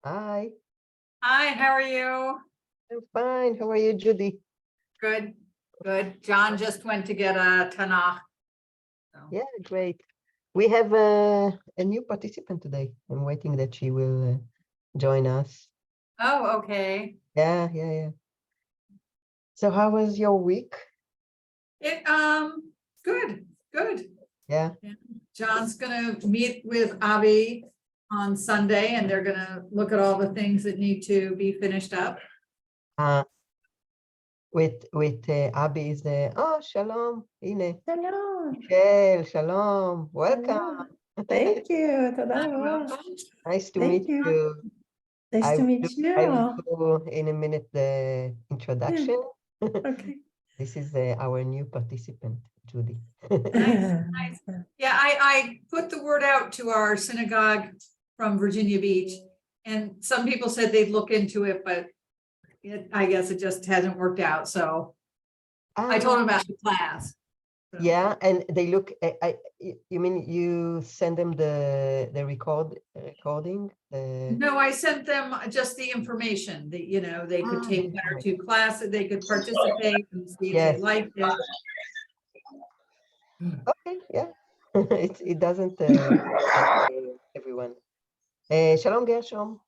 Hi, Hi, how are you? I'm fine. How are you, Judy? Good, good. John just went to get a Tanakh. So, Yeah, great. We have a new participant today. I'm waiting that she will join us. Oh, okay. Yeah. So how was your week? It, good, good. Yeah. John's gonna meet with Avi on Sunday and they're gonna look at all the things that need to be finished up. Uh, with Abby is oh, shalom. Ine. Hello. Shalom. Welcome. Thank you. Toda You're raba. welcome. Nice to Thank meet you. you. Nice to meet I will you. do in a minute the introduction. Okay. This is our new participant, Judy. Nice. Yeah, I put the word out to our synagogue from Virginia Beach. And some people said they'd look into it, but I guess it just hasn't worked out. So I told them about the class. So- Yeah, and they look. You mean you send them the recording? No, I sent them just the information that, they could take one or two classes, they could participate and see if they Yes. liked it. Okay, yeah. It doesn't everyone. Shalom Gershom.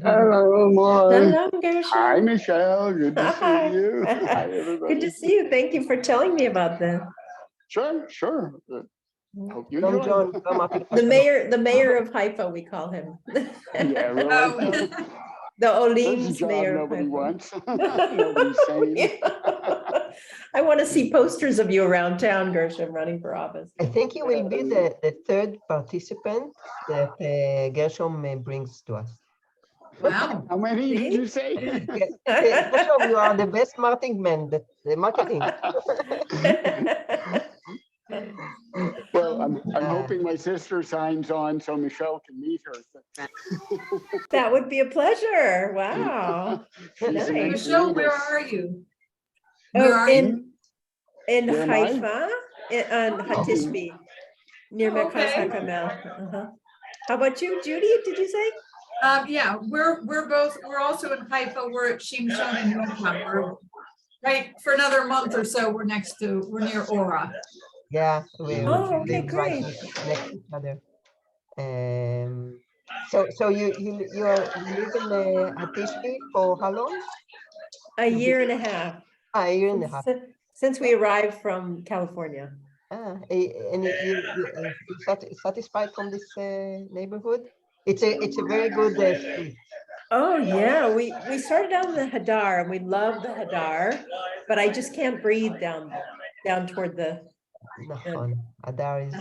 Hello, Mark. Shalom, Hi, Gershom. Michelle. Good to Hi. see you. Hi, Good everybody. to see you. Thank you for telling me about this. Sure. Hope you Shalom enjoy. John. Shalom, Api. The mayor of Haifa, we call him. Yeah, really. Oh. The That's a Olim's job mayor of nobody Haifa. wants. Nobody's saying. I want to see posters of you around town, Gershom, running for office. I think you will be the third participant that Gershom brings to us. Wow. How many did you say? Gershom, you are the best marketing man. The marketing. Well, I'm hoping my sister signs on so Michelle can meet her. That would be a pleasure. Wow. She's an Nice. Michelle, where Angelina's. are you? Where Oh, are you? in Where am I? Haifa, on Hatishbi, near Oh, Merkaz okay. HaKamel. How about you, Judy? Did you say? Yeah, we're also in Haifa. We're at Shimshon and Yokam. We're right for another month or so. We're near Ora. Yeah, we Oh, okay, live right great. next to each other. So you live in Hatishbi for how long? A year and a half A year and a half. since we arrived from California. And you satisfied from this neighborhood? It's a very good street. Oh yeah, we started out in the Hadar and we love the Hadar, but I just can't breathe down toward the Nahon. Adar is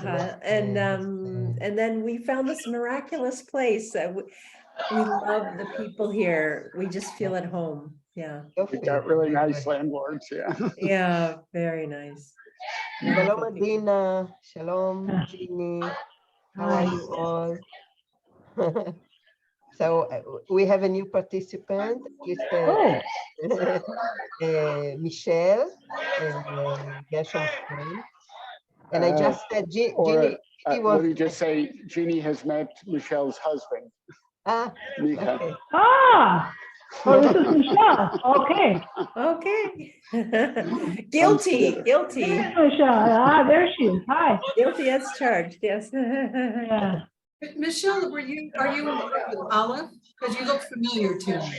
and then we found this miraculous place. We love the people here. We just feel at home. Yeah. We got really nice landlords, yeah. Yeah, very nice. Shalom Adina, Shalom Jeannie. How are you all? So we have a new participant. It's Michelle and Gershom's friend. And I just said Jeannie Let was. me just say, Jeannie has met Michelle's husband, Mika. Okay. Oh, this is Michelle. Okay. Okay. Guilty. There's Michelle. There she is. Hi. Guilty as charged, yes. Yeah. Michelle, are you in love with Olive? Because you look familiar to me.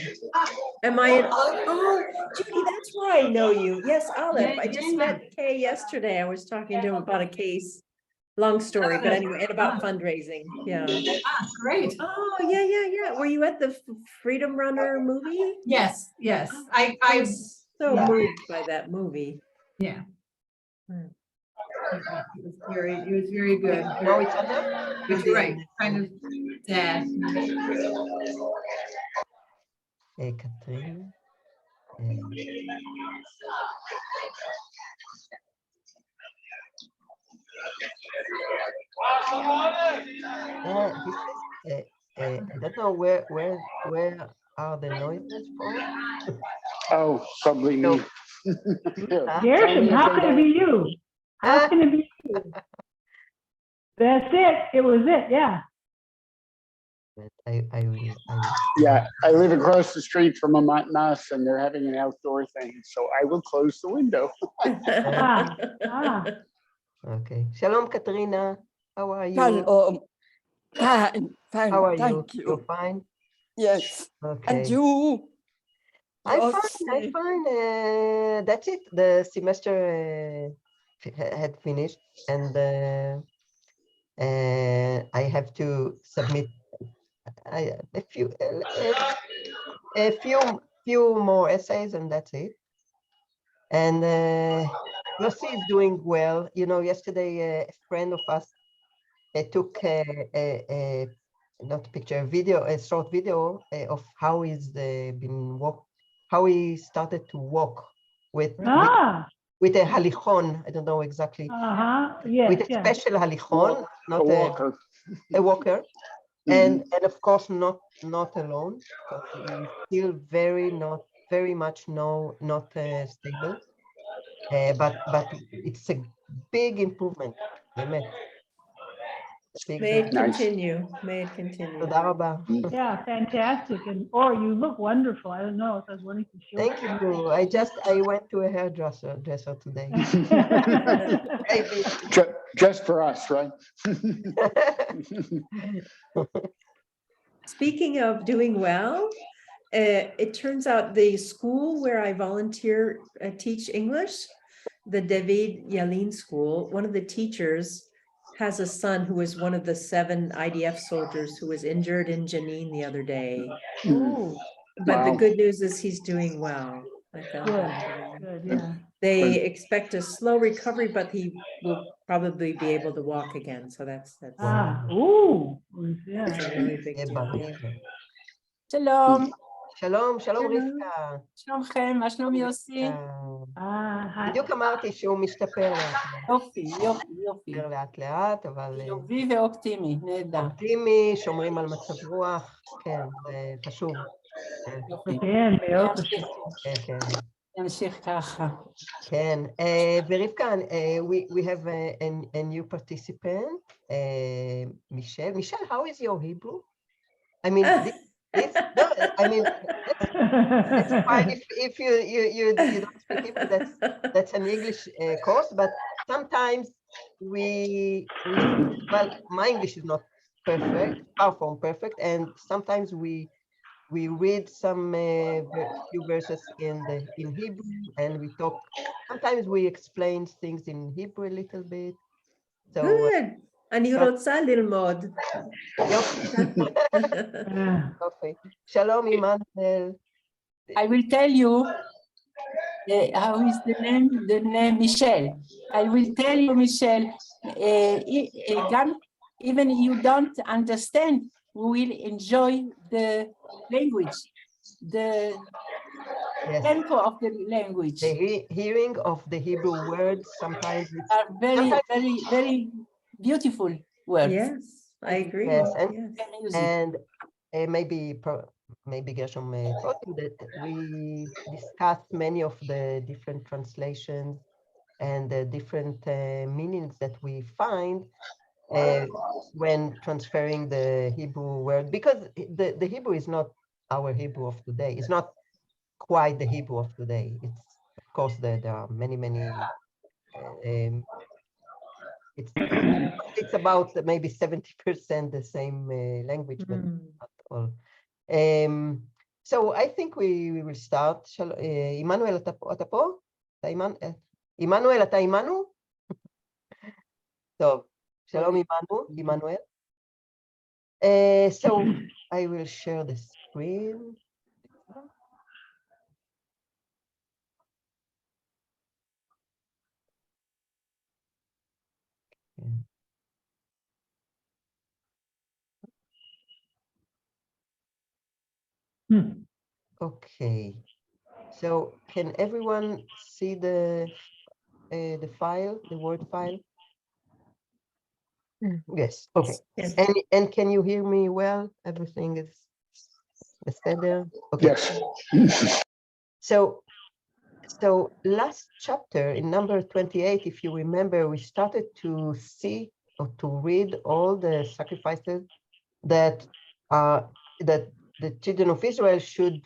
Am I oh, Judy, that's where I know you. Yes, Olive. I just met Kay yesterday. I was talking to him about a case. Long story, but anyway, and about fundraising. Yeah. Great. Oh, yeah. Were you at the Freedom Runner movie? Yes. I I was so moved by that movie. yeah. Hmm. It was very good. Know each other? But you're right, kind of sad. Katrina. I don't know where are the noises from. Oh, probably me. Here, tell me Gershom, if how they can it don't- be you? How can it be you? That's it. It was it, yeah. But I will. Yeah, I live across the street from a matnas and they're having an outdoor thing, so I will close the window. Ah. Okay. Shalom, Katrina. How are you? Shalom. Fine, fine, How are you? thank You're you. fine? Yes, and Okay. you? I'm You're fine. I'm safe. fine. That's it. The semester had finished, and I have to submit a few more essays, and that's it. And Yossi is doing well. You know, yesterday a friend of us took not a picture, a video, a short video of how he's how he started to walk with Ah, with a halichon. I don't know exactly. yes, With a yeah. special halichon, A not walker. a walker. Mhm. And of course not alone, because he's still very much not stable. But it's a big improvement. באמת. Big, May it big. Nice. continue, may it continue. תודה רבה. Yeah, fantastic. And, or you look wonderful. I don't know if I was wanting to show. Thank you. I went to a hairdresser today. Maybe. Just for us, right? Speaking of doing well, it turns out the school where I volunteer, teach English, the David Yalin School, one of the teachers has a son who is one of the 7 IDF soldiers who was injured in Jenin the other day. Oh, But the Wow. good news is he's doing well. I found good, that. good, yeah. They expect a slow recovery, but he will probably be able to walk again. So that's Ah, ooh, yeah. a really big יהיה deal. בריא. שלום, שלום, שלום שלום. רבקה. שלומכם, מה שלום יוסי? בדיוק אמרתי שהוא משתפר יופי, יופי, יופי. לאט לאט, אבל חיובי ואופטימי, נהדר. אופטימי, שומרים על מצב רוח, כן, זה חשוב. יופי. כן, מאוד חשוב. כן, כן. נמשיך ככה. כן, ורבקה, we have a new participant, Michelle. Michelle, how is your Hebrew? I mean, no, I mean, it's fine if you don't speak Hebrew, that's an English course, but sometimes well, my English is not perfect, far from perfect, and sometimes we read some few verses in Hebrew, and we talk. Sometimes we explain things in Hebrew a little bit. So Good. אני רוצה ללמוד. יופי. יופי. שלום, עמנואל. I will tell you how is the name Michelle. I will tell you, Michelle, even you don't understand, we will enjoy the language, the tempo of the language. The hearing of the Hebrew words sometimes Are very, very, very beautiful words. Yes, I agree. Yes, Yes. and maybe Gershom told you that we discussed many of the different translations and the different meanings that we find when transferring the Hebrew word, because the Hebrew is not our Hebrew of today. It's not quite the Hebrew of today. It's, of course, there are many it's about maybe 70% the same language, but not all. So I think we will start. עמנואל, אתה פה? עמנואל, אתה עמנו? טוב, שלום עמנואל. So I will share the screen. Okay, so can everyone see the file, the Word file? Yes, okay. Yes. And can you hear me well? Everything is better? Okay. Yes. So last chapter in number 28, if you remember, we started to see to read all the sacrifices that the children of Israel should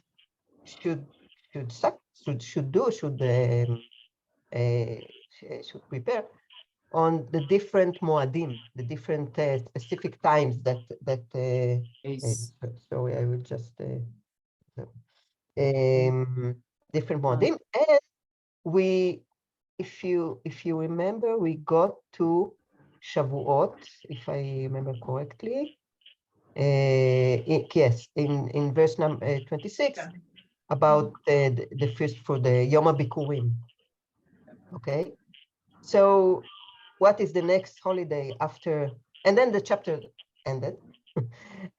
prepare on the different moadim, the different specific times that sorry, I will just different moadim. And we, if you remember, we got to Shavuot, if I remember correctly. Yes, in verse number 26, about the feast for the Yom HaBikurim. Okay, so what is the next holiday after? And then the chapter ended.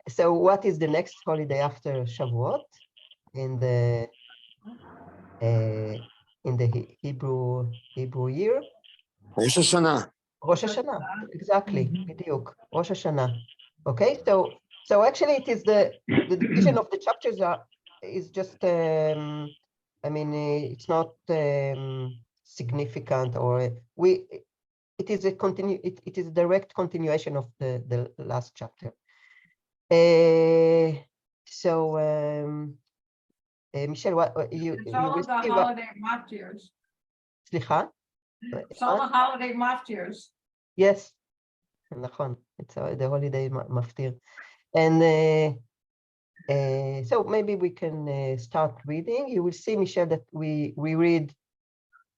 So what is the next holiday after Shavuot in the Hebrew year? Rosh Hashanah. Rosh Hashanah, exactly, בדיוק, Rosh Hashanah. Okay, so actually it is the division of the chapters is just I mean it's not significant, or it is a it is a direct continuation of the last chapter. So Michelle, what you will see what, maftirs. סליחה? It's all the holiday maftirs. Yes, נכון, it's the holiday maftir. And so maybe we can start reading. You will see, Michelle, that we read,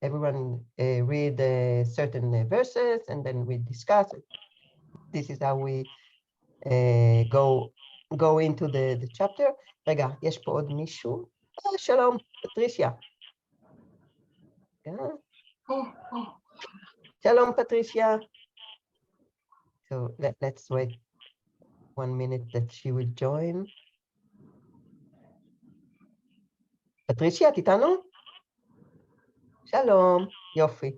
everyone read certain verses, and then we discuss it. This is how we go into the chapter. רגע, יש פה עוד מישהו? שלום, פטרישיה. שלום, פטרישיה. So let's wait 1 minute that she will join. פטרישיה, את איתנו? שלום, יופי.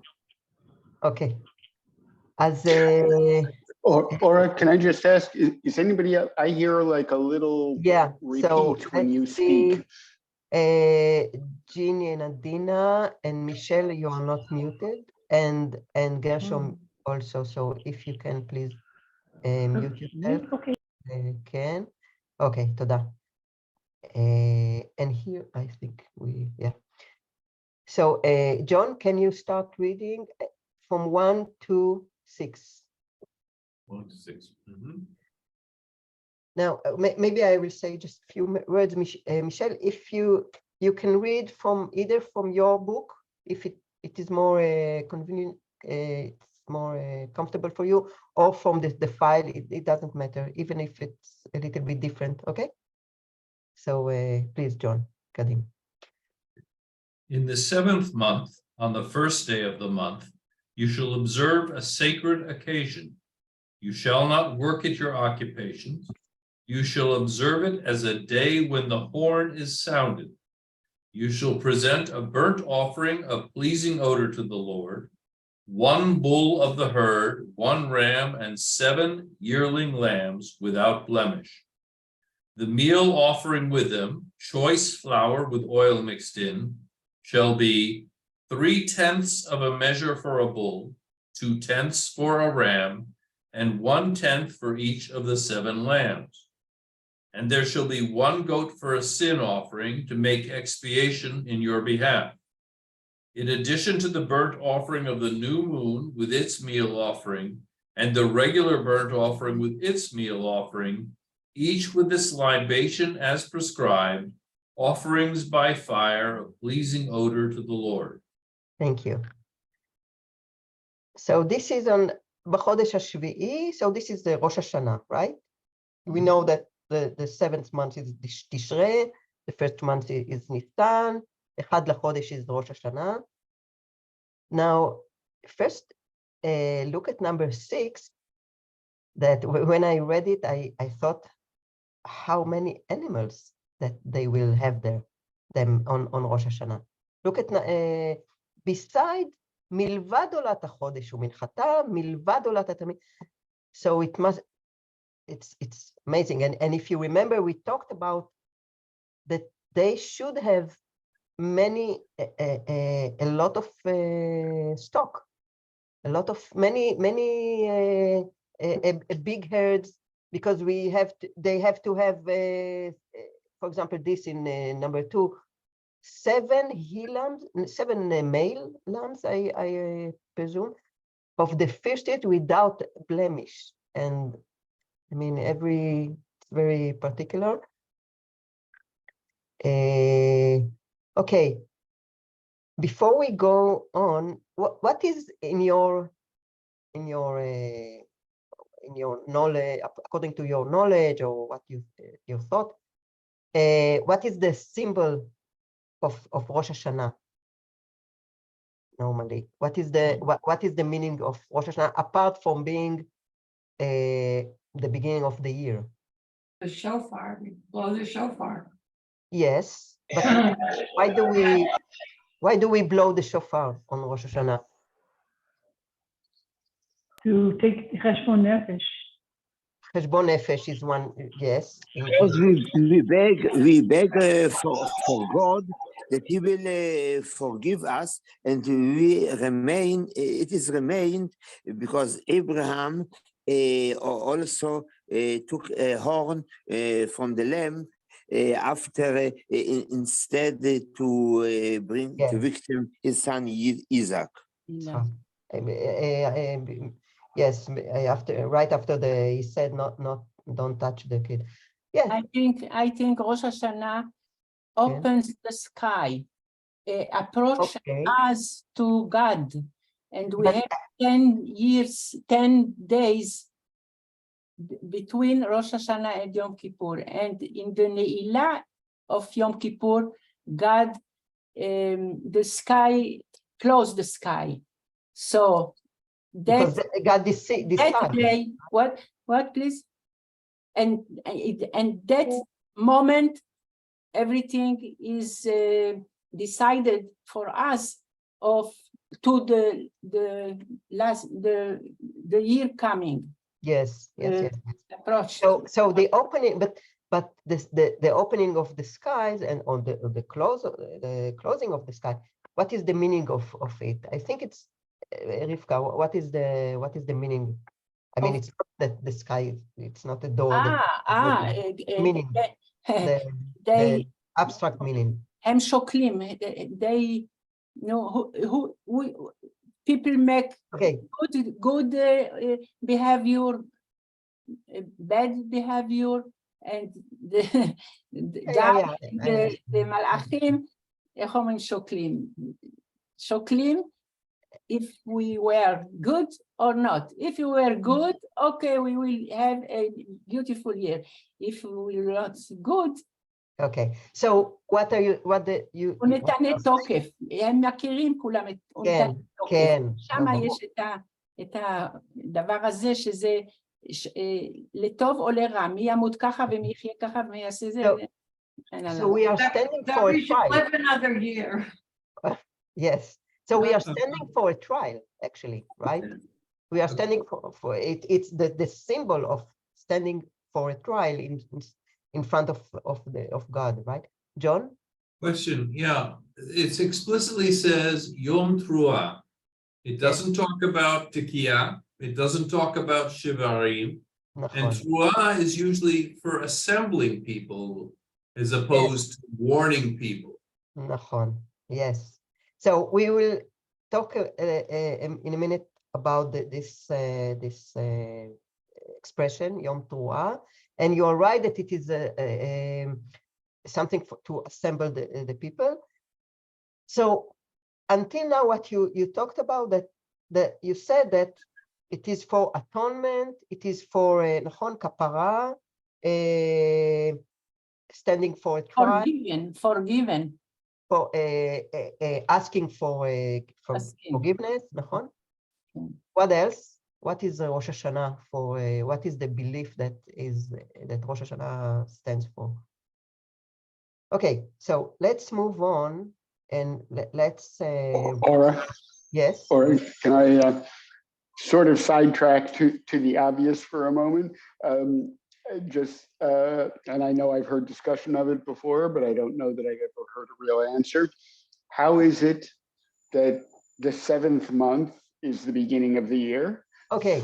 אוקיי. אז... Or can I just ask, is anybody, I hear like a little repeat when you speak. Jeannie and Adina and Michelle, you are not muted, and Gershom also. So if you can please mute yourself. Okay. Can. Okay, תודה. And here I think yeah. So John, can you start reading from 1 to 6? 1 to 6. Now, maybe I will say just a few words, Michelle, if you can read from either from your book, if it is more convenient, it's more comfortable for you, or from the file, it doesn't matter, even if it's a little bit different, okay? So please, John, Kadim. In the 7th month, on the 1st day of the month, you shall observe a sacred occasion. You shall not work at your occupations. You shall observe it as a day when the horn is sounded. You shall present a burnt offering of pleasing odor to the Lord, 1 bull of the herd, 1 ram, and 7 yearling lambs without blemish. The meal offering with them, choice flour with oil mixed in, shall be 3/10 of a measure for a bull, 2/10 for a ram, and 1/10 for each of the 7 lambs. And there shall be 1 goat for a sin offering to make expiation in your behalf. In addition to the burnt offering of the new moon with its meal offering, and the regular burnt offering with its meal offering, each with its libation as prescribed, offerings by fire of pleasing odor to the Lord. Thank you. So this is on בחודש השביעי, so this is the Rosh Hashanah, right? We know that the 7th month is Tishrei, the 1st month is Nisan, אחד לחודש is Rosh Hashanah. Now, first, look at number 6, that when I read it, I thought how many animals that they will have them on Rosh Hashanah. Look at, beside מלבד עולת החודש ומנחתה, מלבד עולת התמיד. So it's amazing. And if you remember, we talked about that they should have a lot of stock, a lot of many a big herds, because they have to have, for example, this in number 2, 7 he lambs, 7 male lambs, I presume, of the first year without blemish. And I mean, it's very particular. Okay, before we go on, what is in your knowledge, according to your knowledge, or what you thought, what is the symbol of Rosh Hashanah normally? What is the meaning of Rosh Hashanah apart from being the beginning of the year? The shofar, we blow the shofar. Yes, but why do we blow the shofar on Rosh Hashanah? To take Cheshbon Nefesh. Cheshbon Nefesh is one, yes. Because we beg for God that He will forgive us, and we remain. It is remained because Abraham also took a horn from the lamb after instead to bring to victim his son Isaac. Yes, right after he said don't touch the kid. Yes. I think Rosh Hashanah opens the sky, approach us to God, and we have 10 days between Rosh Hashanah and Yom Kippur. And in the Ne'ilah of Yom Kippur, God, the sky, closed the sky. So because God that day, what please? And that moment, everything is decided for us to the year coming. Yes. Approach. So the opening, but the opening of the skies and on the closing of the sky. What is the meaning of it? I think it's Rivka. What is the meaning? I mean, it's not that the sky. It's not a door. Meaning. The abstract meaning. הם שוקלים. They know who people make good behavior, bad behavior, and the מלאכים, איך אומרים שוקלים? שוקלים if we were good or not. If you were good, okay, we will have a beautiful year. If we were not good, okay, so what do you הוא נתנה תוקף, הם מכירים כולם את נתנה תוקף. שם יש את הדבר הזה שזה לטוב או לרע, מי ימות ככה ומי יחיה ככה ומי יעשה זה. So we are standing for a trial. Live another year. Yes, so we are standing for a trial, actually, right? We are standing for it. It's the symbol of standing for a trial in front of God, right? John? Question, yeah. It explicitly says Yom Teruah. It doesn't talk about Tekiah. It doesn't talk about Shivarim. And Teruah is usually for assembling people as opposed to warning people. Yes. So we will talk in a minute about this expression, Yom Teruah. And you are right that it is something to assemble the people. So until now, what you talked about, that you said that it is for atonement, it is for Nachon Kapara, standing for a trial. Forgiven. For asking for forgiveness, Nachon. What else? What is Rosh Hashanah for? What is the belief that Rosh Hashanah stands for? Okay, so let's move on and let's. Ora. Yes. Or can I sort of sidetrack to the obvious for a moment? And I know I've heard discussion of it before, but I don't know that I've ever heard a real answer. How is it that the 7th month is the beginning of the year? Okay.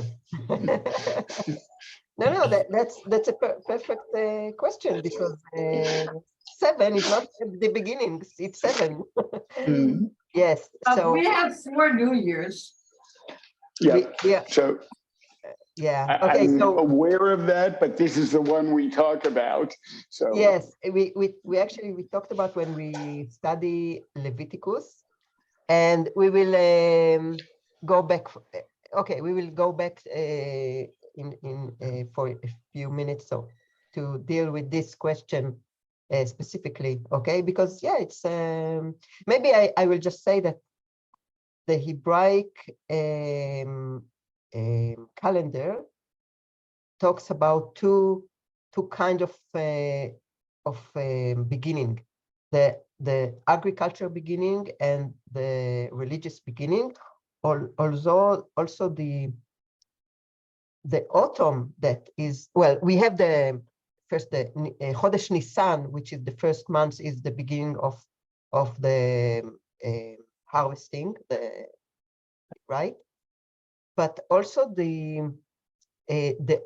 No, that's a perfect question, because 7 is not the beginning, it's 7. Mhm. Yes, so We have 4 New Years. Yeah, yeah, so yeah. Okay, I'm so aware of that, but this is the one we talk about, so. yes, we actually talked about when we study Leviticus, and we will go back. Okay, we will go back for a few minutes so to deal with this question specifically. Okay, because yeah, it's maybe I will just say that the Hebraic calendar talks about two kind of beginning, the agriculture beginning and the religious beginning. Although also the autumn, that is, well, we have the first the Chodesh Nisan, which is the first month, is the beginning of the harvesting, right? But also the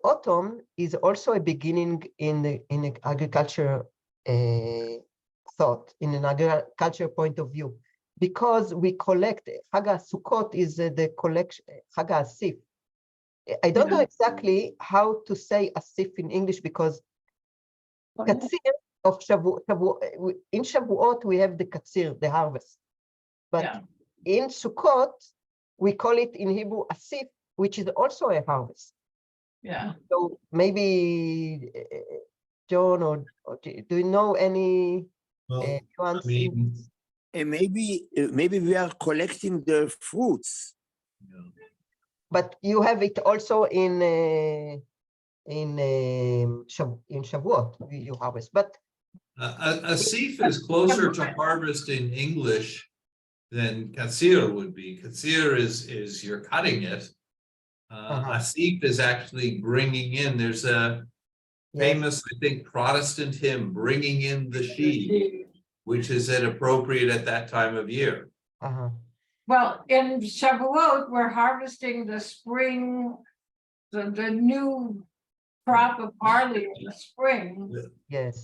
autumn is also a beginning in an agriculture thought, in an agriculture point of view, because we collect. Chag HaSukkot is the collection. Chag HaAsif. I don't know exactly how to say Asif in English, because Katsir of Shavuot, in Shavuot we have the Katsir, the harvest, but in Sukkot we call it in Hebrew Asif, which is also a harvest. Yeah. So maybe John or do you know any Well, nuance? I mean, maybe we are collecting the fruits. you know, But you have it also in Shavuot, you harvest. But Asif is closer to harvest in English than Katsir would be. Katsir is you're cutting it. Asif is actually bringing in. There's a famous, I think, Protestant hymn, "Bringing in the Sheaf," which is appropriate at that time of year. Well, in Shavuot, we're harvesting the spring, the new crop of barley in the spring. Yes.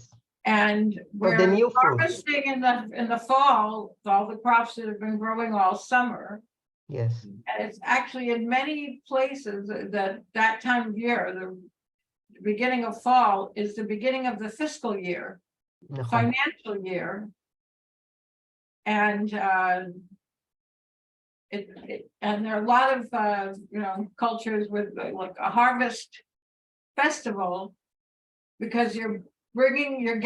And we're the new fruit. harvesting in the fall, all the crops that have been growing all summer. Yes. And it's actually in many places that time of year, the beginning of fall is the beginning of the fiscal year, financial year. And and there are a lot of cultures with like a harvest festival, because you're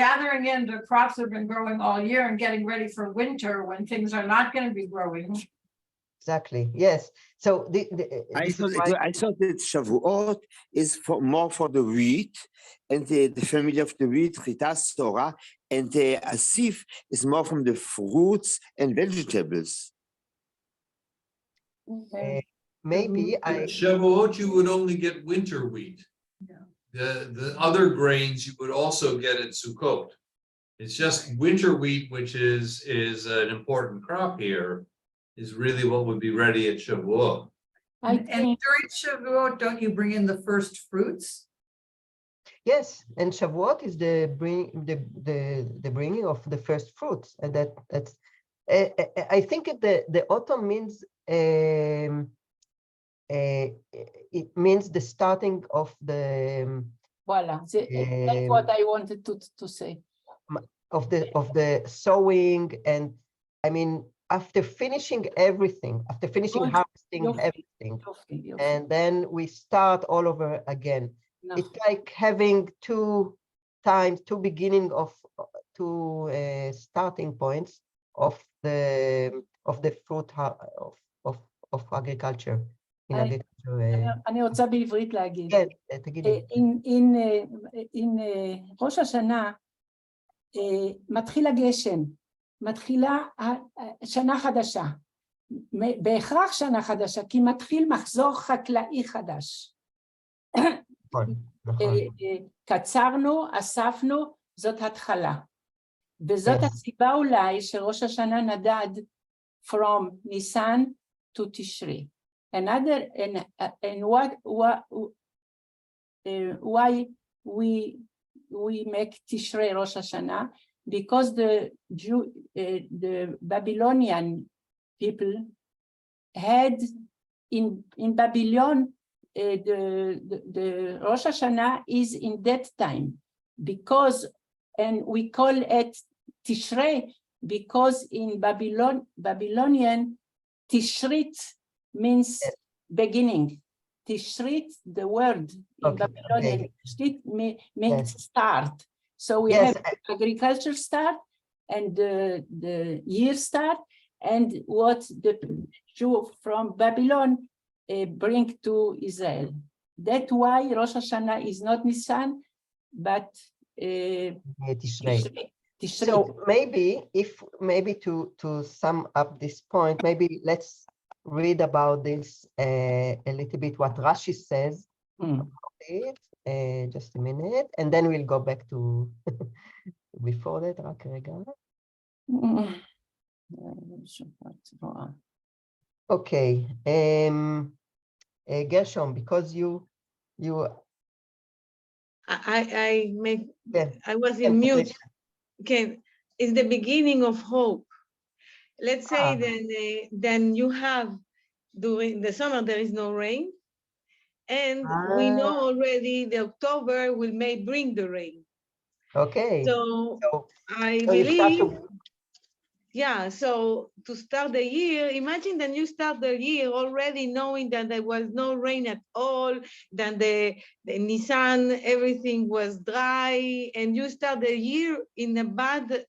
gathering in the crops that have been growing all year and getting ready for winter when things are not going to be growing. Exactly. Yes. So I thought that Shavuot is more for the wheat and the family of the wheat, Ritas Torah, and the Asif is more from the fruits and vegetables. Maybe Shavuot, you would only get winter wheat. The other grains you would also get at Sukkot. It's just winter wheat, which is an important crop here, is really what would be ready at Shavuot. And during Shavuot, don't you bring in the first fruits? Yes, and Shavuot is the bringing of the first fruits, and that's. I think the autumn means it means the starting of the. Voila, that's what I wanted to say. Of the sowing, and I mean after finishing everything, after finishing harvesting everything, and then we start all over again. No. It's like having two beginning of two starting points of the fruit of agriculture. אני רוצה בעברית להגיד. כן, תגידי. in ראש השנה מתחיל הגשם, מתחילה שנה חדשה, בהכרח שנה חדשה, כי מתחיל מחזור חקלאי חדש. קצרנו, אספנו, זאת התחלה. וזאת הסיבה אולי שראש השנה נדד from ניסן to תשרי. Another, and why we make Tishrei Rosh Hashanah, because the Babylonian people had in Babylon, the Rosh Hashanah is in that time, because, and we call it Tishrei because in Babylonian, Tishrit means beginning. Tishrit, the word in Babylonian, Tishrit means start. So we have agriculture start and the year start, and what the Jew from Babylon bring to Israel. That's why Rosh Hashanah is not Nisan, but Tishrei. So maybe to sum up this point, maybe let's read about this a little bit, what Rashi says about it. Just a minute, and then we'll go back to before that. Okay, Gershom, because I was in mute. Okay, it's the beginning of hope. Let's say then you have, during the summer there is no rain, and we know already the October may bring the rain. Okay. So I believe, yeah, so to start the year, imagine that you start the year already knowing that there was no rain at all, that the Nisan, everything was dry, and you start the year in a bad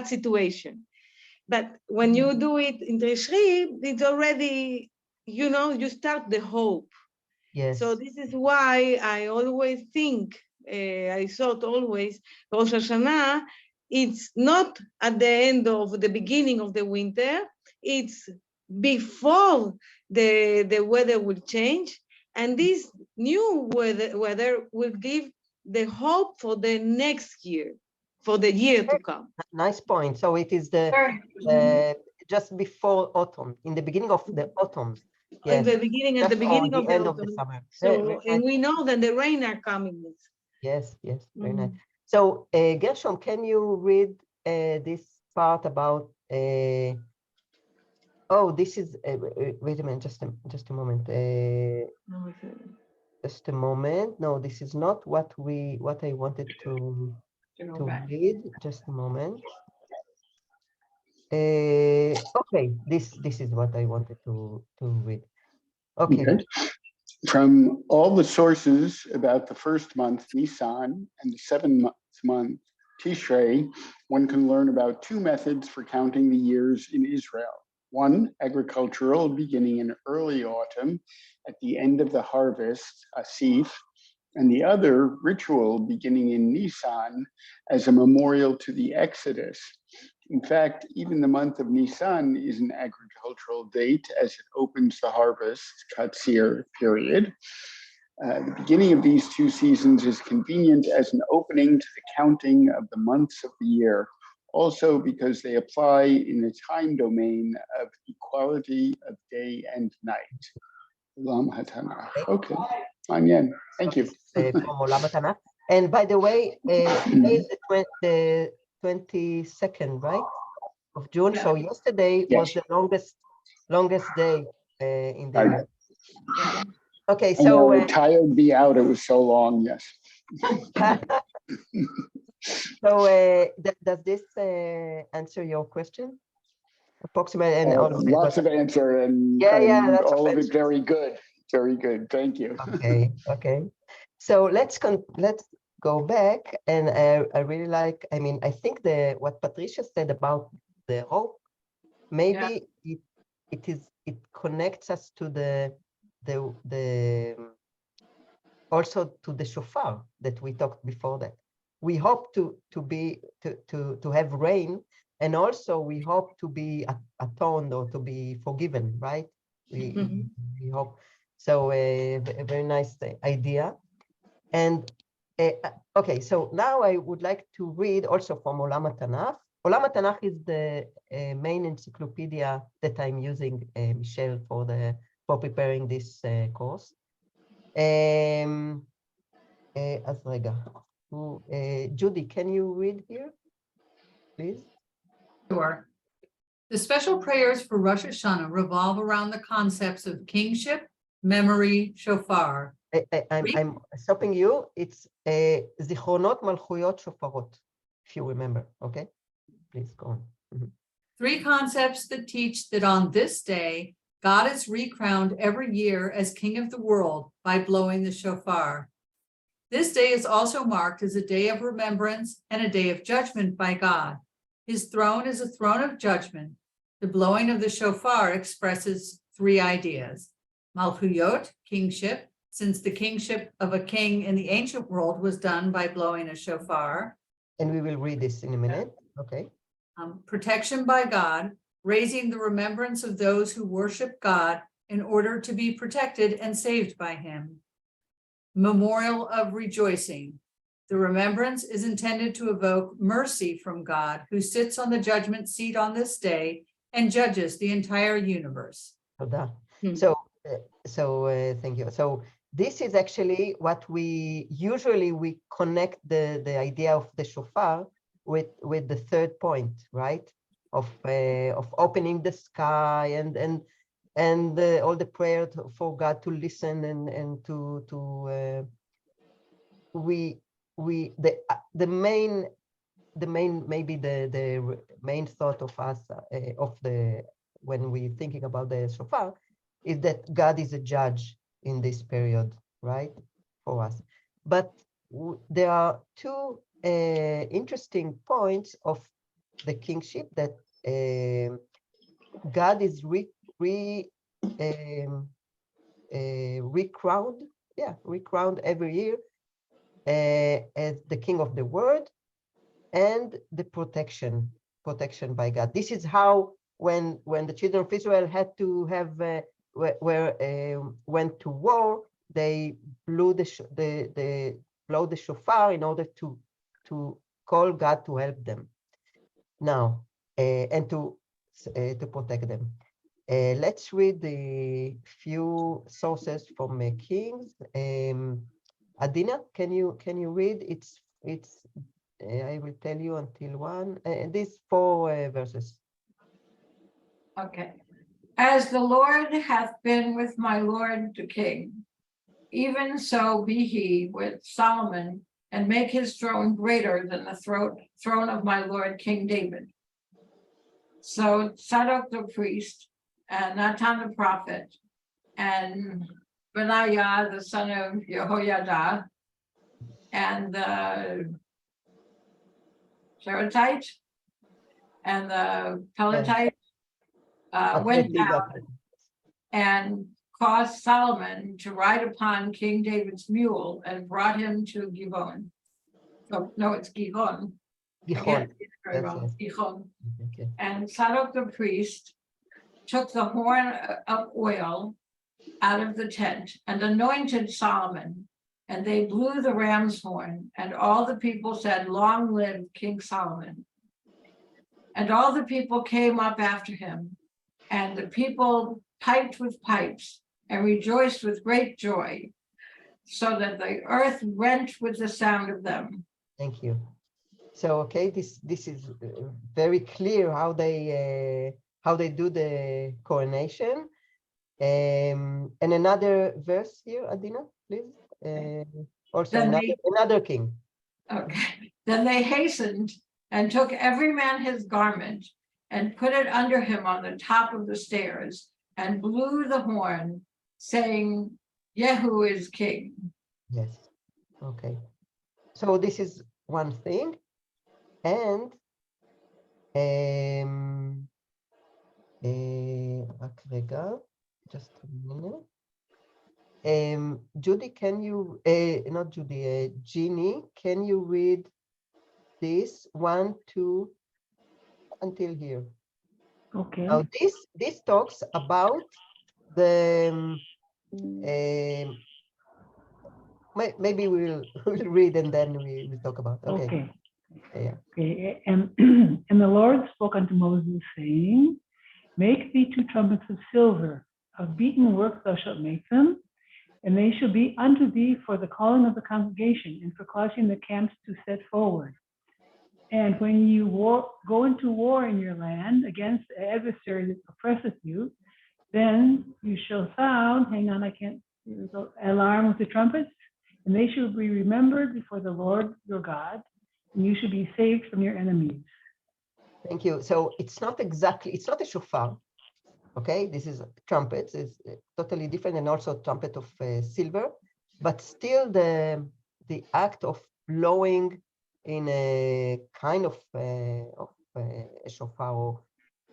situation. But when you do it in Tishri, it's already, you start the hope. Yes. So this is why I always think, I thought always, Rosh Hashanah, it's not at the end of the beginning of the winter, it's before the weather will change, and this new weather will give the hope for the next year, for the year to come. Nice point. So it is just before autumn, in the beginning of the autumn. Yes. In the beginning, at the beginning of the end autumn. of the summer. So, and we know that the rain are coming. Yes, very nice. So Gershom, can you read this part about? Oh, this is. Wait a minute, just a moment. Just a moment. No, this is not what I wanted to read. Just a moment. Okay, this is what I wanted to read. Okay. From all the sources about the first month, Nisan, and the 7th month, Tishrei, one can learn about two methods for counting the years in Israel. One, agricultural, beginning in early autumn, at the end of the harvest, Asif, and the other, ritual, beginning in Nisan, as a memorial to the Exodus. In fact, even the month of Nisan is an agricultural date as it opens the harvest, Katsir period. The beginning of these two seasons is convenient as an opening to the counting of the months of the year, also because they apply in the time domain of equality of day and night. Olam HaTanakh. Okay, Anyan, thank you. From Olam HaTanakh. And by the way, today is the 22nd, right, of June. Yeah. So yesterday was the longest day in the year. Okay, so tired be out. It was so long. Yes. So does this answer your question? Approximately, and lots of answer, and all of it very good. Very good. Thank you. Okay. So let's go back, and I really like. I mean, I think what Patricia said about the hope, maybe it connects us to the also to the shofar that we talked before. That we hope to have rain, and also we hope to be atoned or to be forgiven, right? We hope. So a very nice idea. And okay, so now I would like to read also from Olam HaTanakh, Olam HaTanakh is the main encyclopedia that I'm using, Michelle, for preparing this course. אז רגע, Judy, can you read here, please? Sure. The special prayers for Rosh Hashanah revolve around the concepts of kingship, memory, shofar. I'm stopping you. It's Zichronot Malchuyot Shofarot, if you remember. Okay, please go on. Mhm. 3 concepts that teach that on this day, God is recrowned every year as King of the world by blowing the shofar. This day is also marked as a day of remembrance and a day of judgment by God. His throne is a throne of judgment. The blowing of the shofar expresses 3 ideas. Malchuyot, kingship, since the kingship of a king in the ancient world was done by blowing a shofar. And we will read this in a minute. Okay. Protection by God, raising the remembrance of those who worship God in order to be protected and saved by him. Memorial of rejoicing. The remembrance is intended to evoke mercy from God, who sits on the judgment seat on this day and judges the entire universe. So, thank you. So this is actually what we connect the idea of the shofar with the 3rd point, right? Of opening the sky and all the prayer for God to listen and the main thought of us when we're thinking about the shofar is that God is a judge in this period, right, for us. But there are 2 interesting points of the kingship that God is recrowned every year as the king of the world, and the protection by God. This is how when the children of Israel had to have went to war, they blew the shofar in order to call God to help them now and to protect them. Let's read the few sources from Kings. Adina, can you read? It's I will tell you until 1. These 4 verses. Okay. As the Lord hath been with my Lord the king, even so be he with Solomon, and make his throne greater than the throne of my Lord King David. So Zadok the priest, and Natan the prophet, and Benaiah the son of Jehoiada, and the Sheretite, and the Peletite went down and caused Solomon to ride upon King David's mule and brought him to Gihon. Oh, no, it's Gihon. Gihon. Gihon. Okay. And Zadok the priest took the horn of oil out of the tent and anointed Solomon, and they blew the ram's horn, and all the people said, "Long live King Solomon." And all the people came up after him, and the people piped with pipes and rejoiced with great joy, so that the earth rent with the sound of them. Thank you. So, okay, this is very clear how they do the coronation. And another verse here, Adina, please. Also another king. Okay. Then they hastened and took every man his garment and put it under him on the top of the stairs and blew the horn, saying, "Jehu is king." Yes. Okay. So this is one thing. And just a minute. Judy, can you, not Judy, Jeannie, can you read this 1, 2 until here? Okay. Now this talks about the, maybe we'll read and then we talk about, okay. Yeah. Okay, and, and the Lord spoke unto Moses, saying, Make thee 2 trumpets of silver, of beaten work thou shalt make them, and they shall be unto thee for the calling of the congregation, and for causing the camps to set forward. And when you go into war in your land against the adversary that oppresseth you, then you shall sound, hang on, I can't, alarm with the trumpets, and they shall be remembered before the Lord your God, and you shall be saved from your enemies. Thank you. So it's not a shofar. Okay, this is trumpets, it's totally different, and also trumpet of silver, but still the act of blowing in a kind of a shofar, or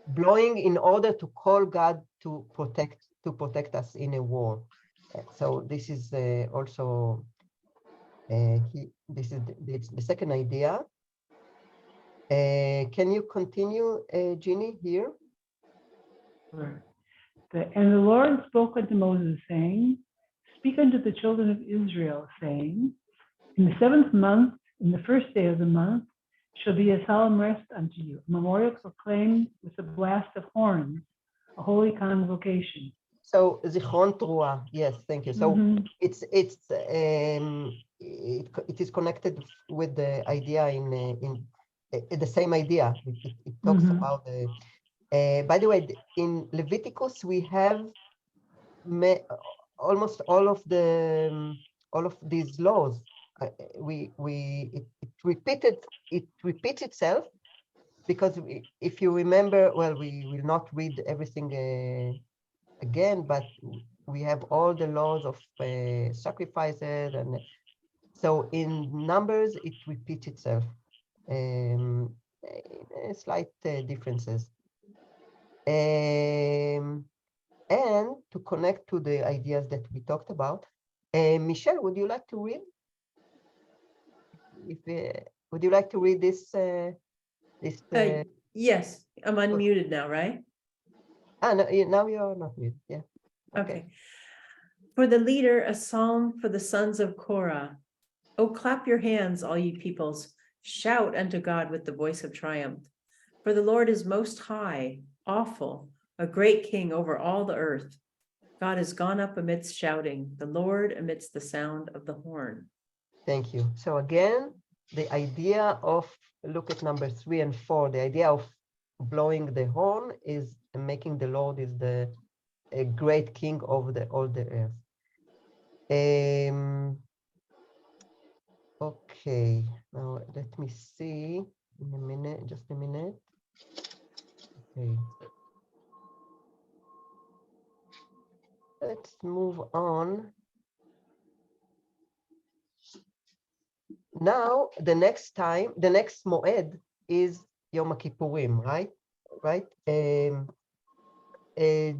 blowing in order to call God to protect us in a war. So this is also this is the second idea. Can you continue, Jeannie, here? And the Lord spoke unto Moses, saying, Speak unto the children of Israel, saying, In the 7th month, in the 1st day of the month, shall be a solemn rest unto you, a memorial proclaimed with the blast of horns, a holy convocation. So Zichron Teruah, yes, thank you. So it is connected with the idea in the same idea. It talks about the. By the way, in Leviticus we have almost all of these laws. It repeats itself, because if you remember, well, we will not read everything again, but we have all the laws of sacrifices, and so in Numbers it repeats itself. Slight differences. And to connect to the ideas that we talked about, Michelle, would you like to read? Would you like to read this? Yes, I'm unmuted now, right? No, now you're not muted. Yeah. Okay. For the leader, a psalm for the sons of Korah. Oh, clap your hands, all you peoples. Shout unto God with the voice of triumph. For the Lord is most high, awful, a great king over all the earth. God has gone up amidst shouting, the Lord amidst the sound of the horn. Thank you. So again, the idea of, look at number 3 and 4, the idea of blowing the horn is making the Lord is the a great king of all the earth. Okay, now let me see in a minute, just a minute. Okay. Let's move on. Now, the next Moed is Yom Kippurim, right? Right?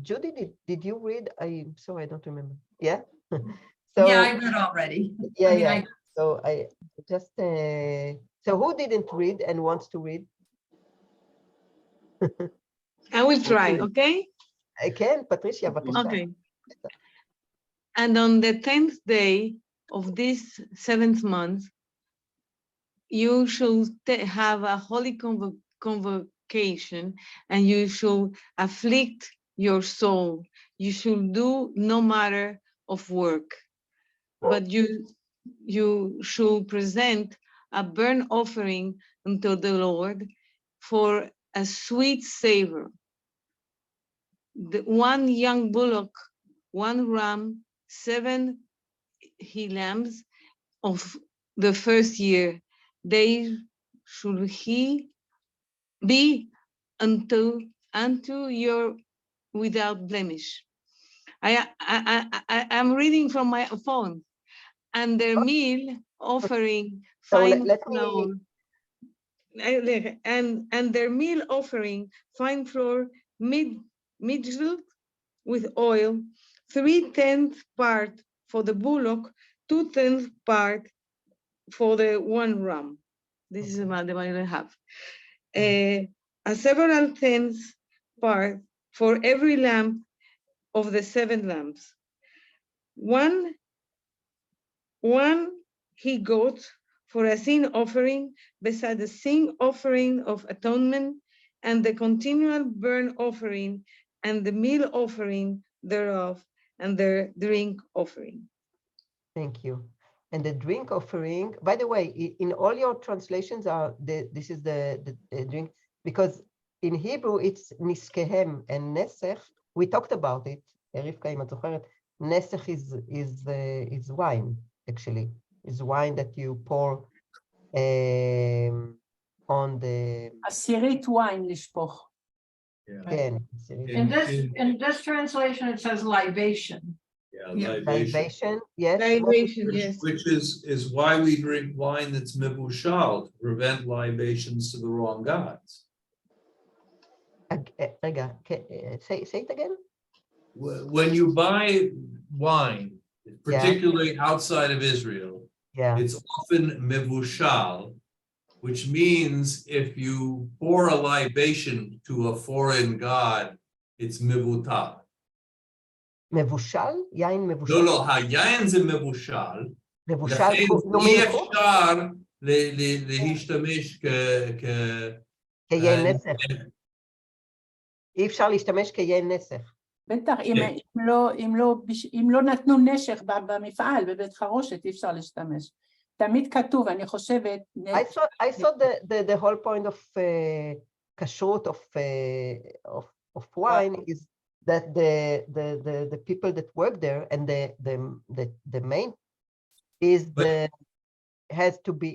Judy, did you read? I'm sorry, I don't remember. Yeah? So, yeah, I read already. Yeah, so I just, so who didn't read and wants to read? I will try, okay? I can, Patricia, but okay. And on the 10th day of this 7th month, you should have a holy convocation, and you should afflict your soul. You should do no matter of work, but you should present a burnt offering unto the Lord for a sweet savor. One young bullock, 1 ram, 7 he-lambs of the first year. They should he be unto your without blemish. I'm reading from my phone. And their meal offering fine flour. And their meal offering fine flour mixed with oil, 3/10 part for the bullock, 2/10 part for the 1 ram. This is the one I have. A several tenths part for every lamb of the 7 lambs. One he-goat for a sin offering beside the sin offering of atonement and the continual burnt offering and the meal offering thereof and the drink offering. Thank you. And the drink offering, by the way, in all your translations this is the drink, because in Hebrew it's niskehem and nesech. We talked about it. Rivka, אם את זוכרת, nesech is wine, actually. Is wine that you pour on the... עשירית wine לשפוך. כן, In this translation, it says libation. Yeah, libation. libation, yes. Libation, yes. Which is why we drink wine that's mivushal, to prevent libations to the wrong gods. רגע, say it again. When you buy wine, particularly outside of Israel, Yeah. it's often mivushal, which means if you pour a libation to a foreign god, it's mivutal. מבושל? יין מבושל? לא, לא, היין זה מבושל, מבושל, לכן נו, אי מלכות? אפשר להשתמש כיין נסך. אי אפשר להשתמש כיין נסך. בטח, אם לא נתנו נשך במפעל, בבית חרושת, אי אפשר להשתמש. תמיד כתוב, אני חושבת... I thought the whole point of kashrut of wine is that the people that work there and the main is has to be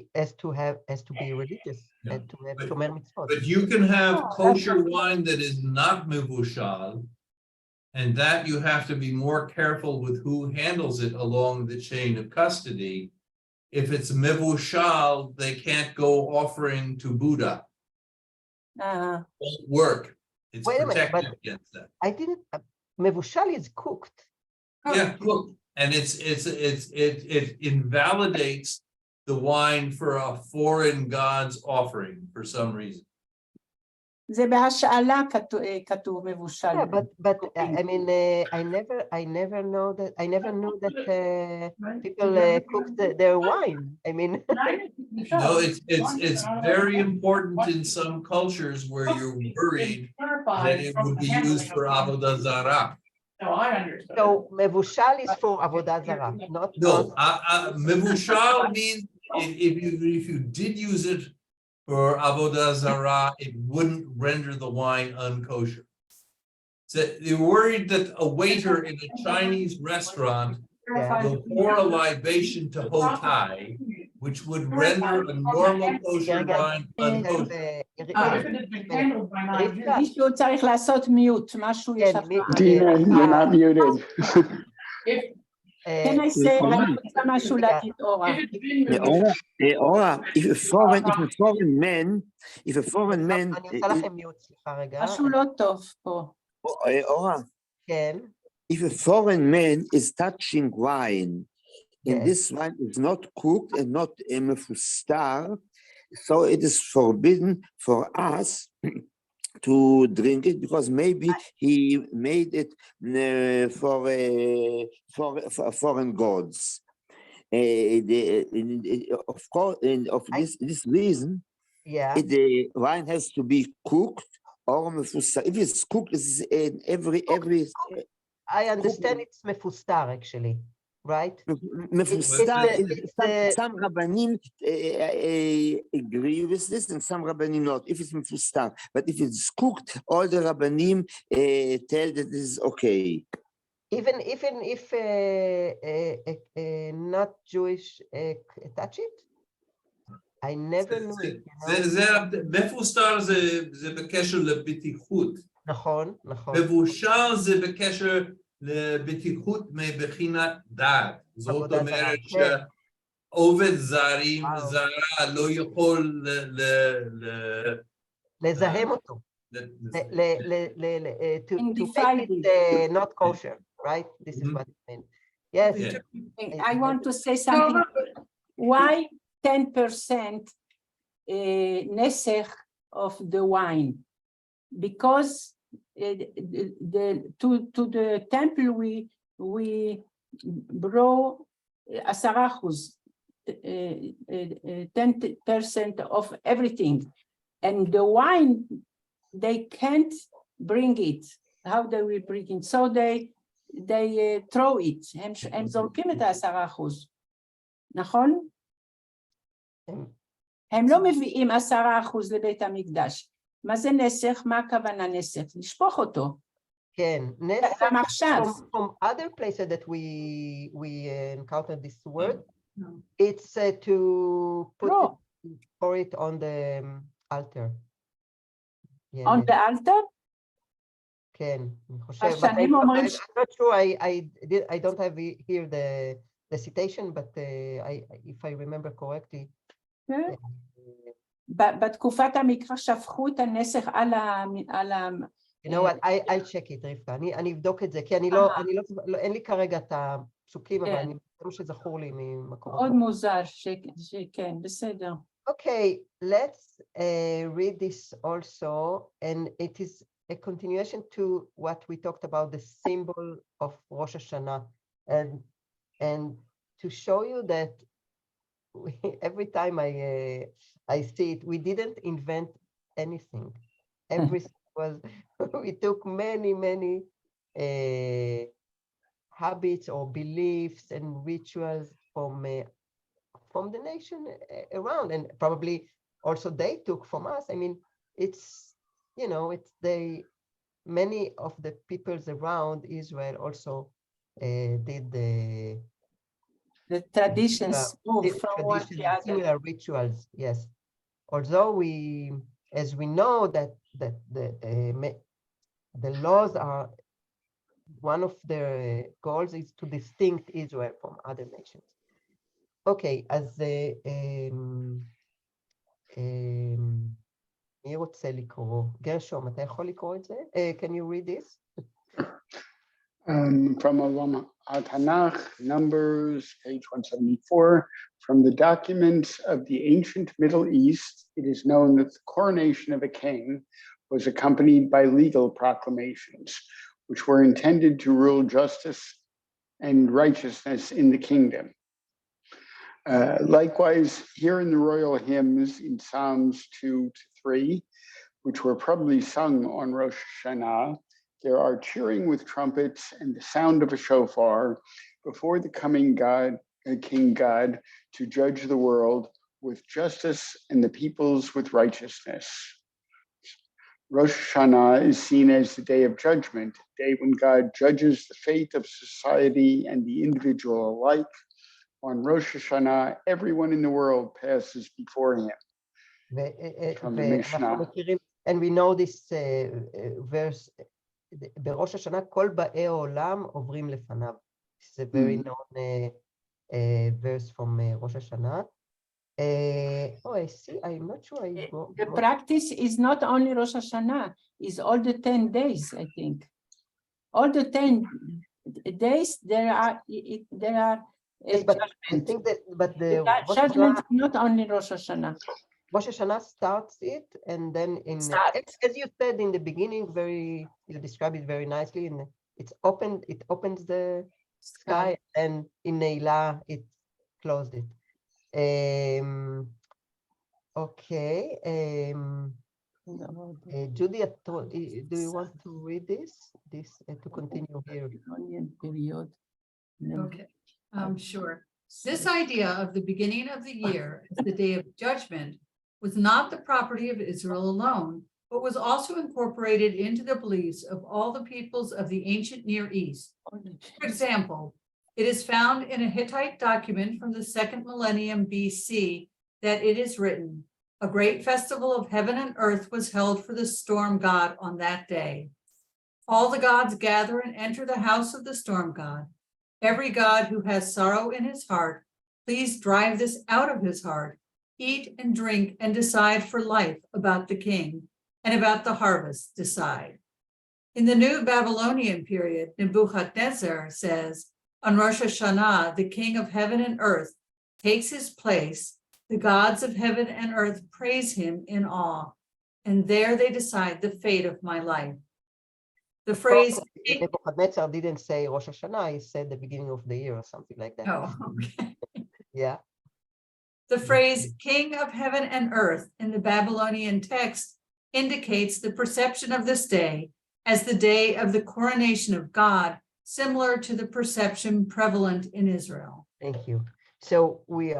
religious and to have shomer mitzvot. But you can have kosher wine that is not mivushal, and that you have to be more careful with who handles it along the chain of custody. If it's mivushal, they can't go offering to Buddha. Won't work. It's Wait a minute, protected against that. I didn't. Mevushal is cooked. Yeah, cooked, and it invalidates the wine for a foreign god's offering for some reason. זה בהשאלה כתוב מבושל. Yeah, but I mean, I never knew that people cook their wine. I mean, No, it's very important in some cultures where you're worried that it would be used for avodah zarah. No, I understand. so mevushal is for avodah zarah, not No, mevushal means if you did use it for avodah zarah, it wouldn't render the wine unkosher. So you're worried that a waiter in a Chinese restaurant will pour a libation to hotai, which would render a normal kosher wine unkosher. מישהו צריך לעשות מיוט, משהו יש לך. Dina, you're not muted. Can I say, אני רוצה משהו להגיד אורה. Ora, if a foreign man, אני עושה לכם מיוט, סליחה רגע. משהו לא טוב פה. Ora, כן. if a foreign man is touching wine, and Yes. this wine is not cooked and not mefustar, so it is forbidden for us to drink it because maybe he made it for foreign gods. Of course, of this reason, Yeah. the wine has to be cooked or mefustar. If it's cooked, it's in every I understand it's mefustar actually, right? mefustar. it's Some rabbanim agree with this, and some rabbanim not. If it's mefustar, but if it's cooked, all the rabbanim tell that this is okay. Even if not Jewish touch it. I never knew it. מפוסטר זה בקשר לבטיחות. נכון, נכון. מבושל זה בקשר לבטיחות מבחינת דת. זאת אומרת שעובד זרים זרה לא יכול לזהם אותו. To make it not kosher, right? This is what I mean. Yes. I want to say something. Why 10% nesech of the wine? Because to the temple we brought 10%. 10% of everything. And the wine, they can't bring it. How they will bring it? So they throw it. הם זורקים את ה10%. נכון? הם לא מביאים 10% לבית המקדש. מה זה נסך? מה הכוונה נסך? לשפוך אותו. כן, גם עכשיו. From other places that we encounter this word, it's to pour it on the altar. On the altar? כן, אני חושב. השנים אומרים... I'm not sure, I don't have here the citation, but if I remember correctly. בתקופת המקרא שפכו את הנסך על ה... You know what, I'll check it, רבקה, אני אבדוק את זה, כי אין לי כרגע את הפסוקים, אבל אני חושב שזכור לי ממקום. מאוד מוזר שכן, בסדר. Okay, let's read this also, and it is a continuation to what we talked about, the symbol of Rosh Hashanah, and to show you that every time I see it, we didn't invent anything. Everything was, we took many habits or beliefs and rituals from the nation around, and probably also they took from us. I mean, it's, you know, it's many of the peoples around Israel also did the traditions similar rituals, yes. Although as we know that the laws are, one of their goals is to distinct Israel from other nations. Okay, אז מי רוצה לקרוא? גרשום, אתה יכול לקרוא את זה? Can you read this? From Olam HaTanakh, Numbers, page 174, from the documents of the ancient Middle East, it is known that the coronation of a king was accompanied by legal proclamations, which were intended to rule justice and righteousness in the kingdom. Likewise, here in the royal hymns in Psalms 2 to 3, which were probably sung on Rosh Hashanah, there are cheering with trumpets and the sound of a shofar before the coming King God to judge the world with justice and the peoples with righteousness. Rosh Hashanah is seen as the day of judgment, a day when God judges the fate of society and the individual alike. On Rosh Hashanah, everyone in the world passes before him. From the Mishnah. And we know this verse, בראש השנה כל באי העולם עוברים לפניו. It's a very known verse from Rosh Hashanah. Oh, I see. I'm not sure. The practice is not only Rosh Hashanah, it's all the 10 days, I think. All the 10 days, there are yes, but I think that, but the judgment is not only Rosh Hashanah. Rosh Hashanah starts it, and then as you said in the beginning, you described it very nicely, and it opens the sky, and in Neila it closed it. Okay. Judy, do you want to read this to continue here? Okay, sure. This idea of the beginning of the year as the day of judgment was not the property of Israel alone, but was also incorporated into the beliefs of all the peoples of the ancient Near East. For example, it is found in a Hittite document from the 2nd millennium BC that it is written, "A great festival of heaven and earth was held for the storm god on that day. All the gods gather and enter the house of the storm god. Every god who has sorrow in his heart, please drive this out of his heart. Eat and drink and decide for life about the king, and about the harvest decide." In the New Babylonian period, Nebuchadnezzar says, on Rosh Hashanah, the king of heaven and earth takes his place. The gods of heaven and earth praise him in awe, and there they decide the fate of my life. The phrase Nebuchadnezzar didn't say Rosh Hashanah, he said the beginning of the year or something like that. Oh, okay. Yeah. The phrase King of Heaven and Earth in the Babylonian text indicates the perception of this day as the day of the coronation of God, similar to the perception prevalent in Israel. Thank you. So we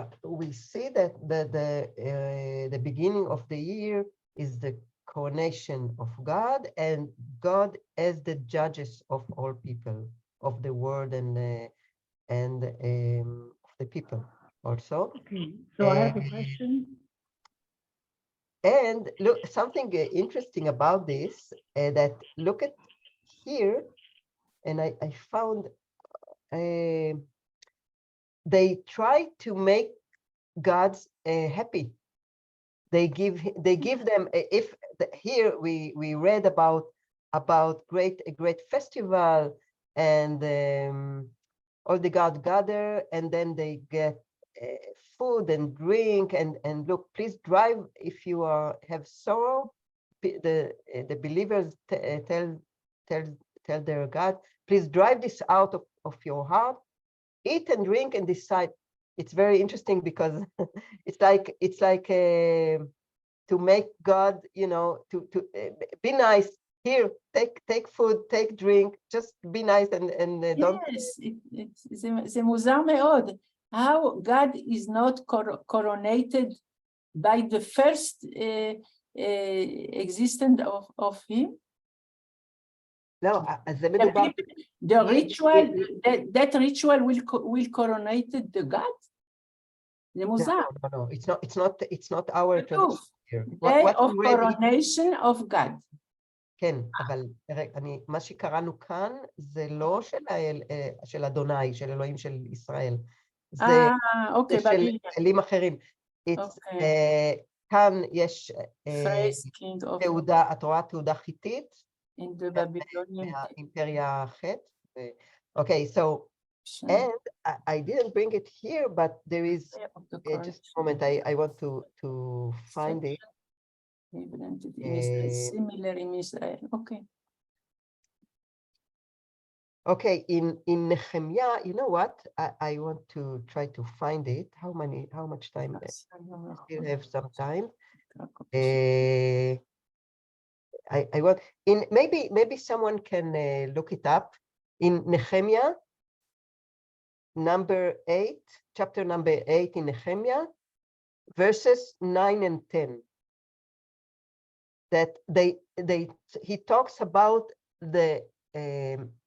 see that the beginning of the year is the coronation of God, and God as the judges of all people of the world and of the people also. Okay, so I have a question. And look, something interesting about this, that look at here, and I found they try to make gods happy. They give them, if here we read about a great festival, and all the gods gather, and then they get food and drink, and look, please drive if you have sorrow. The believers tell their God, please drive this out of your heart, eat and drink and decide. It's very interesting because it's like to make God, to be nice. Here, take food, take drink, just be nice and don't. Yes, זה מוזר מאוד. How God is not coronated by the first existence of him. לא, אז זה מדובר. The ritual, that ritual will coronate the God? זה מוזר. No, it's not our tradition here. Day of coronation of God. כן, אבל מה שקראנו כאן זה לא של אדוני, של אלוהים של ישראל. זה של אלים אחרים. כאן יש תעודה, את רואה תעודה חיתית, מהאימפריה ח'. Okay, so, and I didn't bring it here, but there is, just a moment, I want to find it. Similar in Israel, okay. Okay, in Nehemiah, you know what? I want to try to find it. How much time? I still have some time. I want maybe someone can look it up in Nehemiah, chapter number 8 in Nehemiah, verses 9 and 10. That he talks about the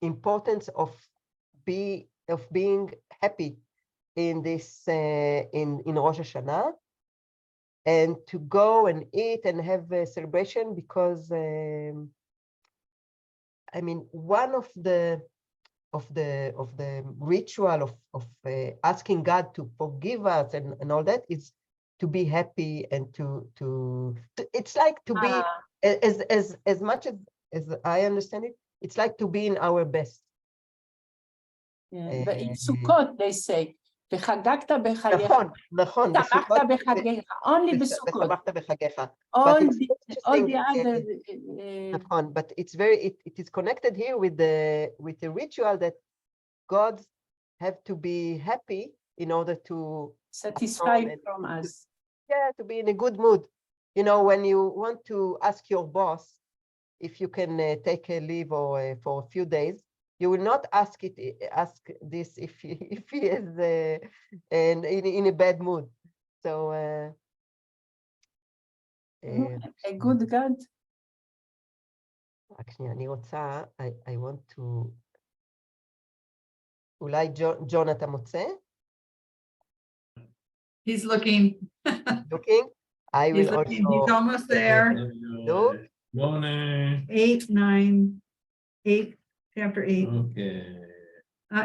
importance of being happy in this in Rosh Hashanah, and to go and eat and have a celebration, because I mean, one of the ritual of asking God to forgive us and all that is to be happy, and to it's like to be as much as I understand it, it's like to be in our best. Yeah, but in Sukkot they say, וחגגת בחגיך. נכון. שמחת בחגיך, only בסוכות. ושמחת בחגיך. All the other. נכון, but it is connected here with the ritual that gods have to be happy in order to satisfy from us. Yeah, to be in a good mood. You know, when you want to ask your boss if you can take a leave or for a few days, you will not ask this if he is in a bad mood. So a good God. רק שנייה, אני רוצה, I want to, אולי ג'ון אתה מוצא? He's looking. Looking? I will also. He's almost there. Look. 8, chapter 8. Okay.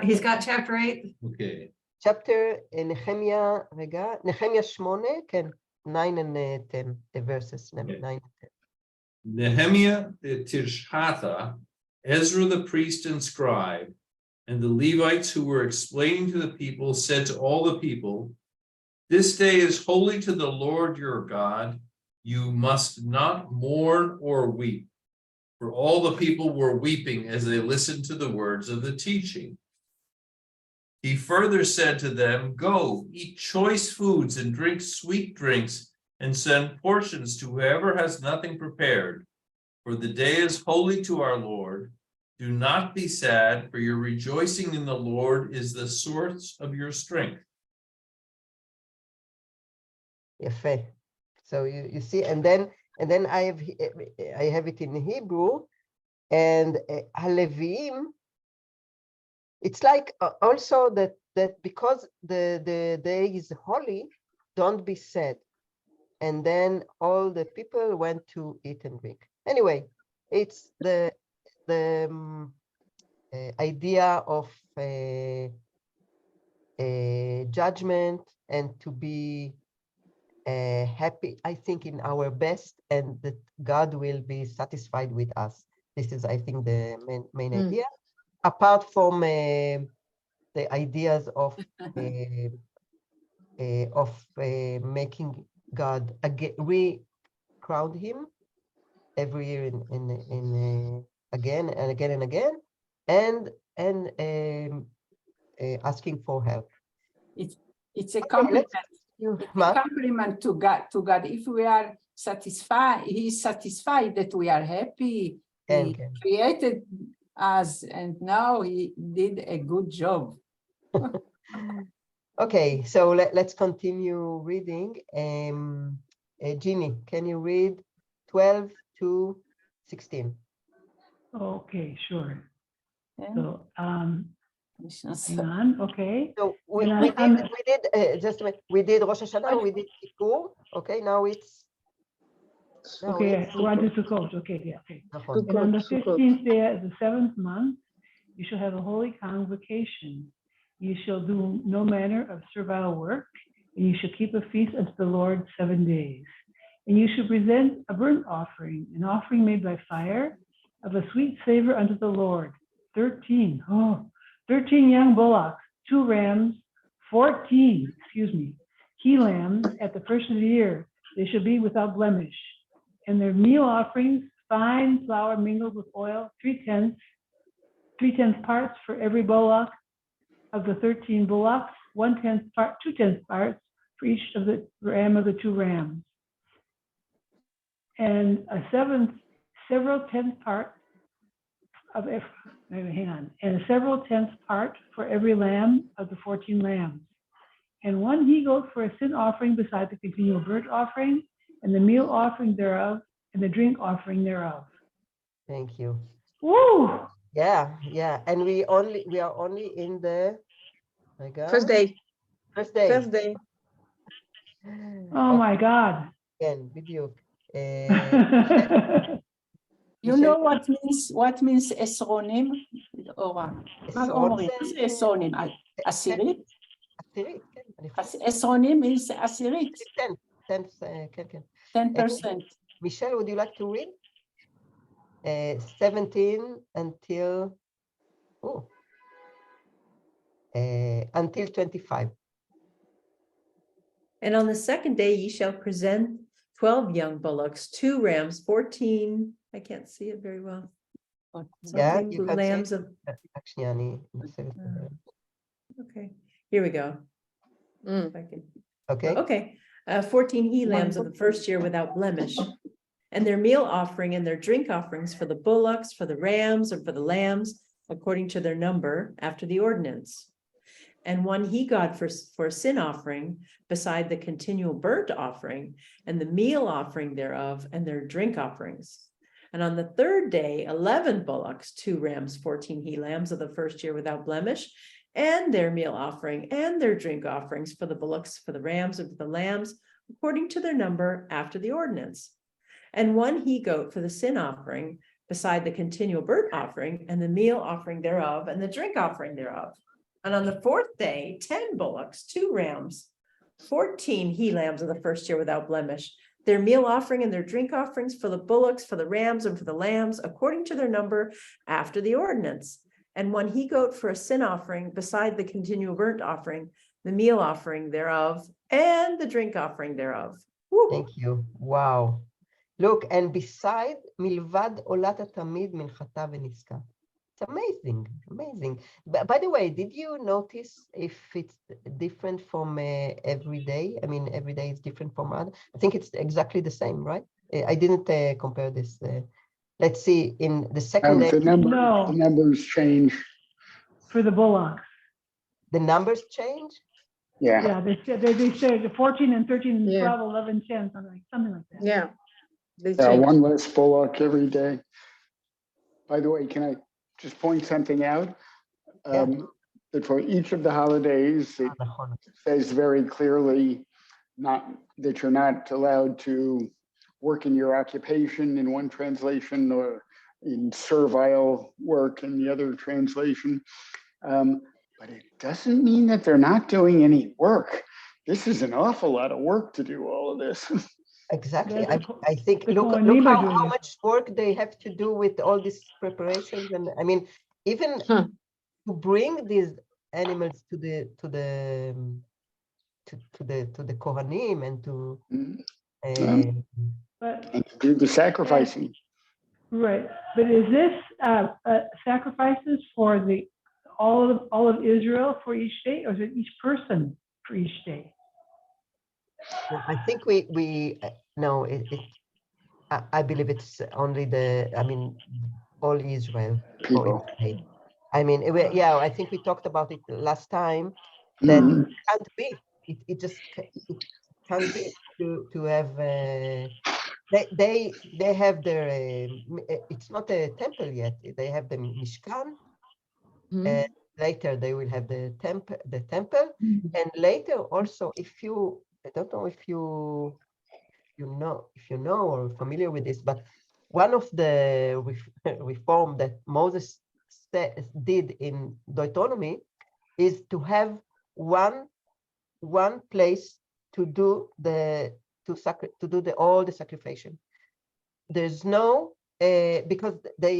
He's got chapter 8. Okay. Chapter נחמיה, רגע, נחמיה 8, כן, 9 and 10, the verses 9 and 10. Nehemiah the Tishhatha, Ezra the priest and scribe, and the Levites who were explaining to the people said to all the people, "This day is holy to the Lord your God. You must not mourn or weep." For all the people were weeping as they listened to the words of the teaching. He further said to them, "Go, eat choice foods and drink sweet drinks, and send portions to whoever has nothing prepared. For the day is holy to our Lord. Do not be sad, for your rejoicing in the Lord is the source of your strength." יפה. So you see, and then I have it in Hebrew, and הלוויים, it's like also that because the day is holy, don't be sad. And then all the people went to eat and drink. Anyway, it's the idea of judgment and to be happy, I think, in our best, and that God will be satisfied with us. This is, I think, the main idea. Apart from the ideas of making God again, we crown Him every year in again and again and again, and asking for help. It's a compliment. It's a Ma? compliment to God. If we are satisfied, He is satisfied that we are happy. He created us, and now He did a good job. Okay, so let's continue reading. Ginny, can you read 12 to 16? Okay, sure. Yeah. So, hang on, okay. So we And did just a minute, we did Rosh Hashanah, we did Kippur. Okay, now it's okay, we're on to Sukkot. Okay, yeah, okay. נכון. And on the 15th day of the 7th month, you shall have a holy convocation. You shall do no manner of servile work, and you shall keep a feast unto the Lord 7 days. And you shall present a burnt offering, an offering made by fire, of a sweet savor unto the Lord. 13 young bullocks, 2 rams, 14 he lambs at the first of the year. They shall be without blemish. And their meal offerings, fine flour mingled with oil, 3/10 parts for every bullock of the 13 bullocks, 1/10 part, 2/10 parts for each of the ram of the 2 rams. And several tenth part of and a several tenth part for every lamb of the 14 lambs. And 1 he-goat for a sin offering beside the continual burnt offering, and the meal offering thereof, and the drink offering thereof. Thank you. Woo! Yeah, and we are only in the First day. First day. First day. Oh my God. כן, בדיוק. You know what means עשרונים? אורה. מה אומרים? מה זה עשרונים? עשירית? עשירית, כן. עשרונים means עשירית. 10%. Michelle, would you like to read? 17 until 25. And on the 2nd day, ye shall present 12 young bullocks, 2 rams, 14, I can't see it very well. Yeah, Something, you can lambs say, of, actually, אני אנסה לדבר. okay, here we go. Mm. If I can- Okay. Okay, 14 he lambs of the first year without blemish. And their meal offering and their drink offerings for the bullocks, for the rams, and for the lambs, according to their number, after the ordinance. And 1 he-goat for a sin offering, beside the continual burnt offering, and the meal offering thereof, and their drink offerings. And on the 3rd day, 11 bullocks, 2 rams, 14 he-lambs of the first year without blemish, and their meal offering and their drink offerings for the bullocks, for the rams, and for the lambs, according to their number, after the ordinance. And 1 he-goat for the sin offering, beside the continual burnt offering, and the meal offering thereof, and the drink offering thereof. And on the 4th day, 10 bullocks, 2 rams, 14 he-lambs of the first year without blemish, their meal offering and their drink offerings for the bullocks, for the rams, and for the lambs, according to their number, after the ordinance. And 1 he-goat for a sin offering, beside the continual burnt offering, the meal offering thereof, and the drink offering thereof. Woo. Thank you. Wow. Look, and beside, מלבד עולת התמיד, מנחתה ונזקה. It's amazing, amazing. But by the way, did you notice if it's different from every day? I mean, every day is different from other. I think it's exactly the same, right? I didn't compare this. Let's see, in the second day, The No. numbers change. For the bullocks. the numbers change. Yeah. Yeah, they say the 14 and 13 and Yeah. 12, 11, 10, something like that. Yeah. They Yeah, change. one less bullock every day. By the way, can I just point something out? That for each of the holidays, it says very clearly that you're not allowed to work in your occupation in one translation or in servile work in the other translation. But it doesn't mean that they're not doing any work. This is an awful lot of work to do all of this. Exactly. That's I think the look Kohanim are how doing it. much work they have to do with all these preparations, and I mean, even Huh. to bring these animals to the Kohanim and to But And to do the sacrificing. right, but is this sacrifices for all of Israel for each day, or is it each person for each day? I think we no, I believe it's only all Israel for People. each day. I mean, yeah, I think we talked about it last time that it can't be. It just it can't be to have. They have their. It's not a temple yet. They have the Mishkan. And later they will have the temple, and later also, I don't know if you know or familiar with this, but one of the reform that Moses did in Deuteronomy is to have one place to do all the sacrifice. There's no because they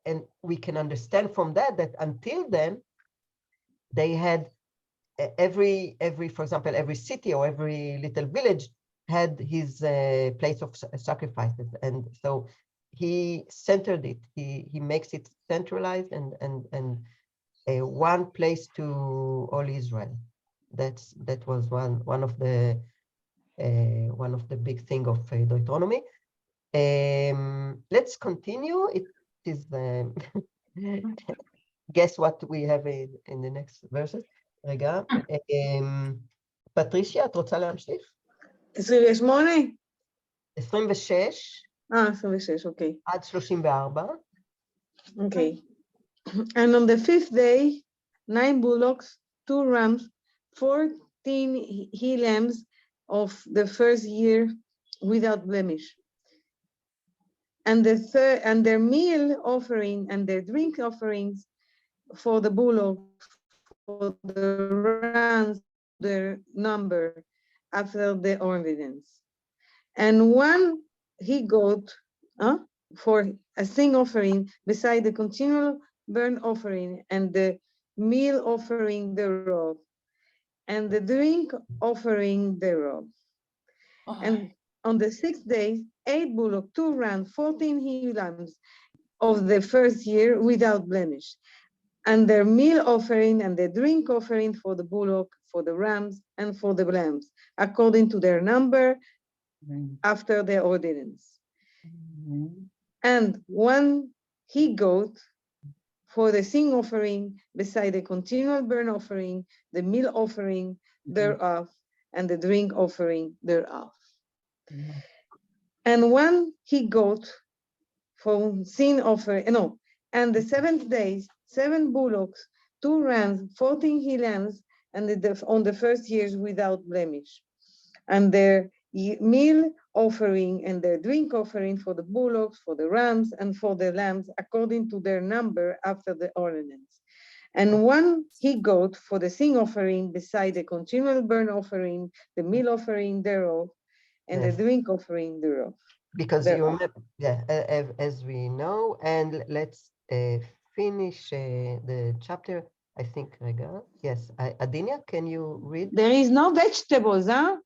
and we can understand from that until then they had every for example, every city or every little village had his place of sacrifices, and so he centered it. He makes it centralized and one place to all Israel. That was one of the big thing of Deuteronomy. Let's continue. It is guess what we have in the next verses. רגע, פטרישיה, את רוצה להמשיך? 28? 26. 26, okay. עד 34. Okay. And on the 5th day, 9 bullocks, 2 rams, 14 he lambs of the first year without blemish. And their meal offering and their drink offerings for the bullock, for the rams, their number after the ordinance. And 1 he-goat for a sin offering beside the continual burnt offering and the meal offering thereof, and the drink offering thereof. And on the 6th day, 8 bullocks, 2 rams, 14 he lambs of the first year without blemish, and their meal offering and the drink offering for the bullock, for the rams, and for the lambs, according to their number after the ordinance. And 1 he-goat for the sin offering beside the continual burnt offering, the meal offering thereof, and the drink offering thereof. And 1 he-goat for sin offering, and the 7th day, 7 bullocks, 2 rams, 14 he lambs, and on the first years without blemish, and their meal offering and their drink offering for the bullocks, for the rams, and for the lambs, according to their number after the ordinance. And 1 he-goat for the sin offering beside the continual burnt offering, the meal offering thereof, and the drink offering thereof. Because you remember, as we know, and let's finish the chapter. I think, yes, Adinia, can you read? There is no vegetables, huh?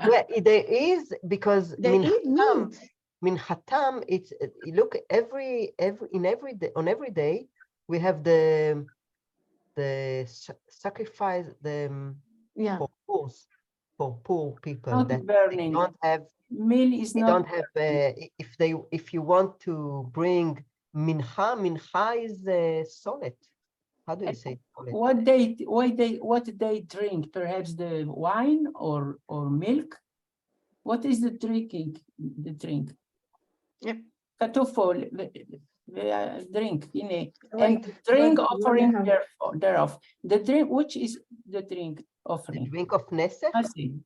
Well, there is, because they eat meat. Minchatam, it's look every day on every day we have the sacrifice Yeah. for poor people Not that they burning. don't have. Meal is They not don't have. If you want to bring mincha is solid. How do you say solid? what they drink, perhaps the wine or milk. What is the drink? Yep. Katufo, drink, Right, and drink but what they offering have- thereof. The drink, which is the drink The offering? drink of nesech. Nothing.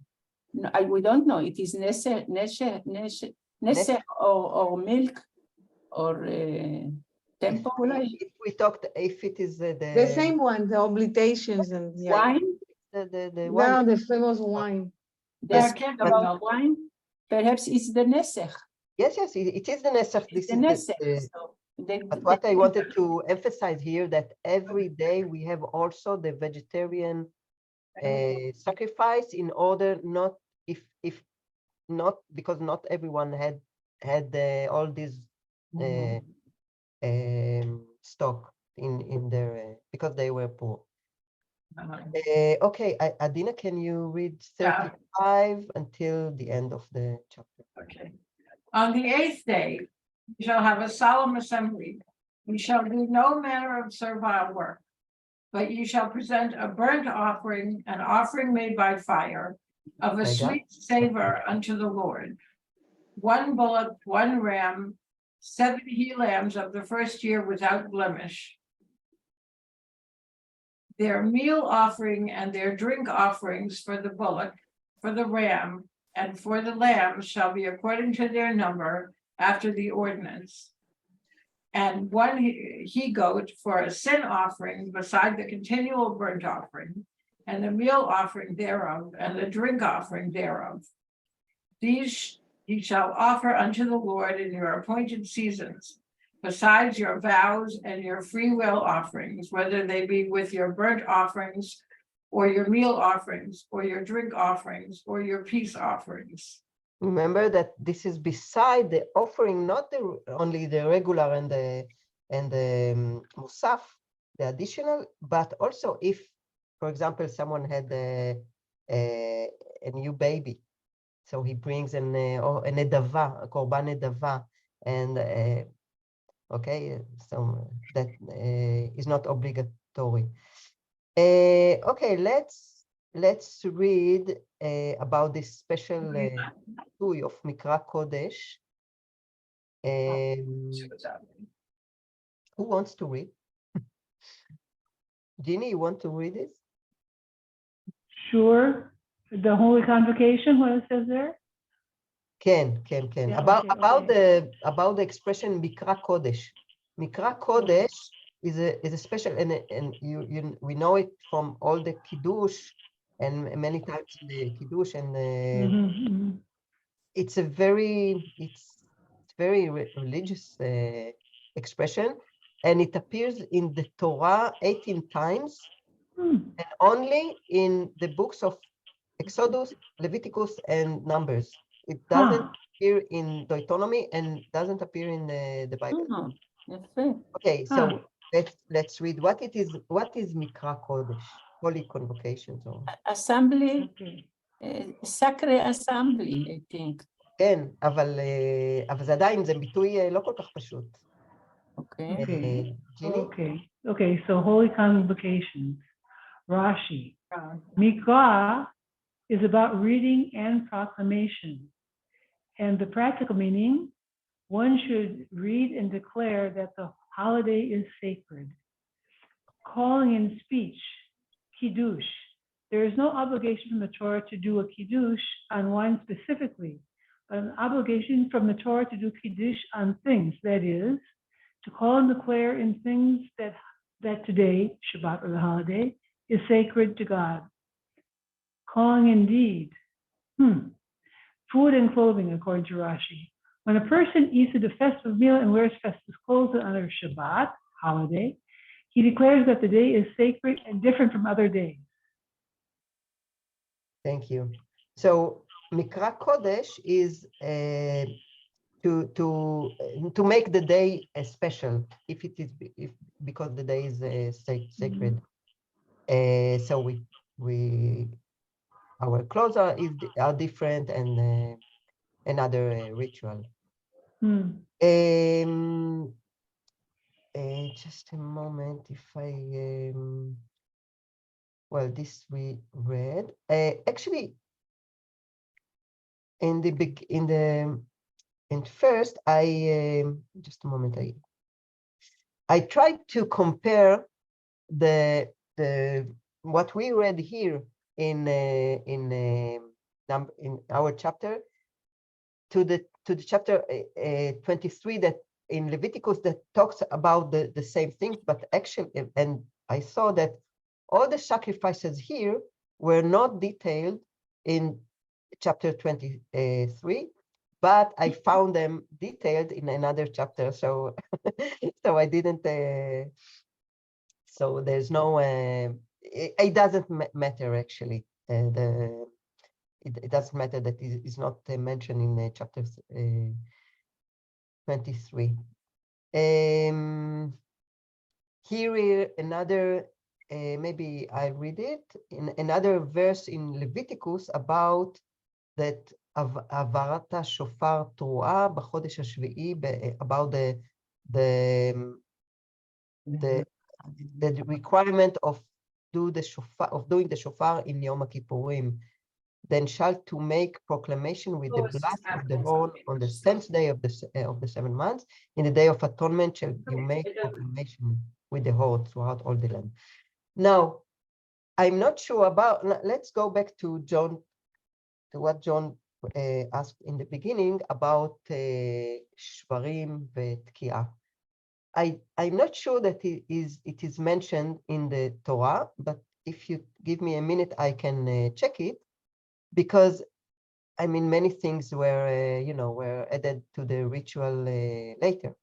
No, we don't know. It is neseh or milk or tempo. If we talked, if it is The same one, the oblitations and yeah, Wine. the yeah, wine. the famous wine. There's can't about know. wine. Perhaps it's the nesech. Yes, it is the nesech. This The is nesech. So but what I wanted to emphasize here that every day we have also the vegetarian sacrifice in order not if not because not everyone had all this stock in their because they were poor. Okay, Adina, can you read Yeah. 35 until the end of the chapter? Okay. On the 8th day, you shall have a solemn assembly. You shall do no manner of servile work, but you shall present a burnt offering, an offering made by fire, of a Rega. sweet savor unto the Lord. 1 bullock, 1 ram, 7 he lambs of the first year without blemish. Their meal offering and their drink offerings for the bullock, for the ram, and for the lambs shall be according to their number after the ordinance. And 1 he goat for a sin offering beside the continual burnt offering, and the meal offering thereof, and the drink offering thereof. These ye shall offer unto the Lord in your appointed seasons, besides your vows and your free will offerings, whether they be with your burnt offerings, or your meal offerings, or your drink offerings, or your peace offerings. Remember that this is beside the offering, not only the regular and the musaf, the additional, but also if, for example, someone had a new baby, so he brings an or a nedava, a korban nedava, and okay, so that is not obligatory. Okay, let's read about this special Tui of Mikra Kodesh. Who wants to read? Ginny, you want to read this? Sure. The Holy Convocation, what it says there? Can. Yeah, About okay. the expression Mikra Kodesh. Mikra Kodesh is a special, and we know it from all the Kiddush and many times in the Kiddush, and it's very religious expression, and it appears in the Torah 18 times, and only in the books of Exodus, Leviticus, and Numbers. It doesn't appear in Deuteronomy and doesn't appear in the Bible. Okay, so let's read what is Mikra Kodesh, Holy Convocations. Assembly, sacred assembly, I think. כן, אבל זה עדיין, זה ביטוי לא כל כך פשוט. Okay. Okay, so Holy Convocations, Rashi. Mikra is about reading and proclamation. And the practical meaning, one should read and declare that the holiday is sacred. Calling in speech, Kiddush. There is no obligation from the Torah to do a Kiddush on wine specifically, but an obligation from the Torah to do Kiddush on things, that is, to call and declare in things that today, Shabbat or the holiday, is sacred to God. Calling indeed. Food and clothing, according to Rashi. When a person eats a festive meal and wears festive clothes on a Shabbat, holiday, he declares that the day is sacred and different from other days. Thank you. So Mikra Kodesh is to make the day special, if it is because the day is sacred. So our clothes are different, and another ritual. Just a moment, if I well, this we read. Actually, and first, just a moment. I tried to compare the what we read here in our chapter to the chapter 23 that in Leviticus that talks about the same thing, but actually, and I saw that all the sacrifices here were not detailed in chapter 23, but I found them detailed in another chapter. So, so I didn't. So there's no. It doesn't matter actually. It doesn't matter that it is not mentioned in chapter 23. Here another. Maybe I read it in another verse in Leviticus about that Avarata Shofar Truah b'chodesh hashvi'i, about the requirement of doing the shofar in Yom Kippurim. Then shall to make proclamation with the blast of the horn on the 10th day of the 7 months. In the day of atonement shall you make proclamation with the horn throughout all the land. Now, I'm not sure about. Let's go back to John, to what John asked in the beginning about Shvarim v'Tkiah. I'm not sure that it is mentioned in the Torah, but if you give me a minute, I can check it, because I mean many things were were added to the ritual later.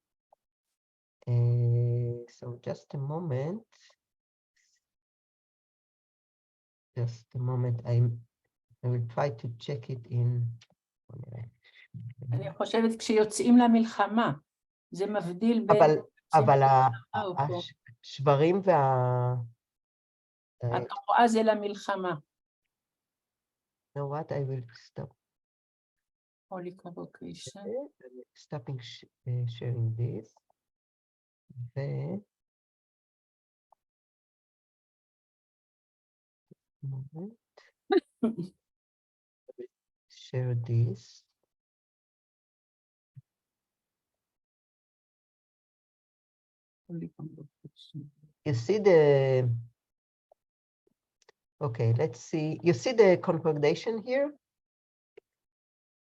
So just a moment. Just a moment. I will try to check it in. אני חושבת כשיוצאים למלחמה, זה מבדיל בין... אבל השברים התרועה זה למלחמה. You know what? I will stop. Holy Convocation. Stopping sharing this. Share this. You see the. Okay, let's see. You see the concordation here?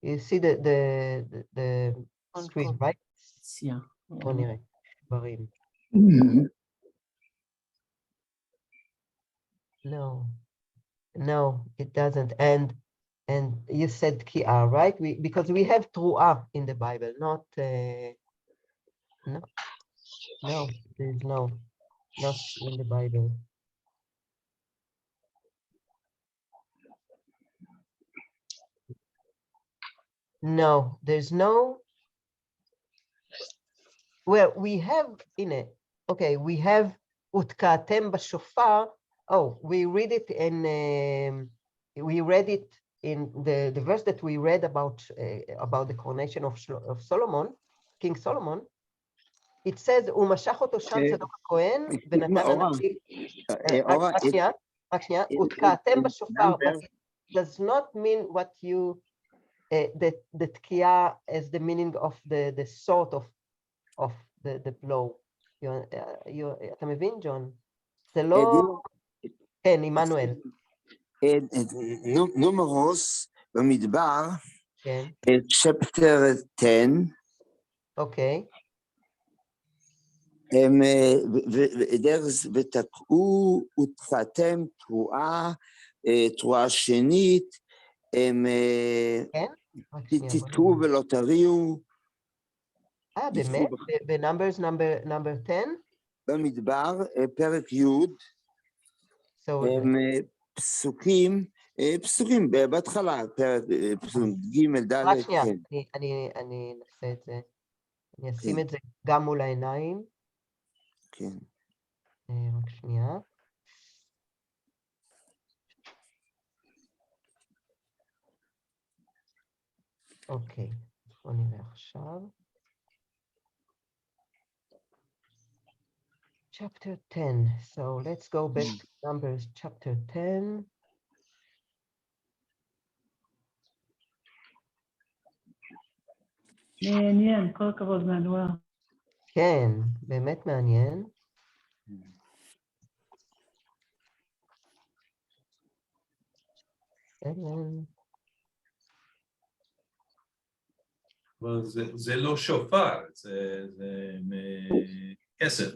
You see the screen, right? Yeah. No, it doesn't. And you said Ki'ah, right? Because we have Tru'ah in the Bible, not no, there's not in the Bible. No, there's no. Well, we have in it. Okay, we have Utkatem b'shofar. Oh, we read it in. We read it in the verse that we read about the coronation of Solomon, King Solomon. It says, "Umashach oto sham Tzadok HaKohen v'natan anachim." רק שנייה, Utkatem b'shofar, but it does not mean what you. The tkiah as the meaning of the sort of the blow. אתה מבין, ג'ון? זה לא... כן, עמנואל. נומרוס במדבר, כן. chapter 10. אוקיי. ותקעו ותחתם תרועה, תרועה שנית, תתקעו ולא תריעו. באמת? בנאמברס נאמבר 10? במדבר, פרק י', פסוקים פסוקים בהתחלה, פסוקים ג' ד', רק שנייה, כן. אני אנסה את זה. אני אשים את זה גם מול העיניים. כן. רק שנייה. אוקיי, בוא נראה עכשיו. Chapter 10. So let's go back to Numbers chapter 10. מעניין, כל הכבוד מנואל. כן, באמת מעניין. אבל זה לא שופר, זה כסף.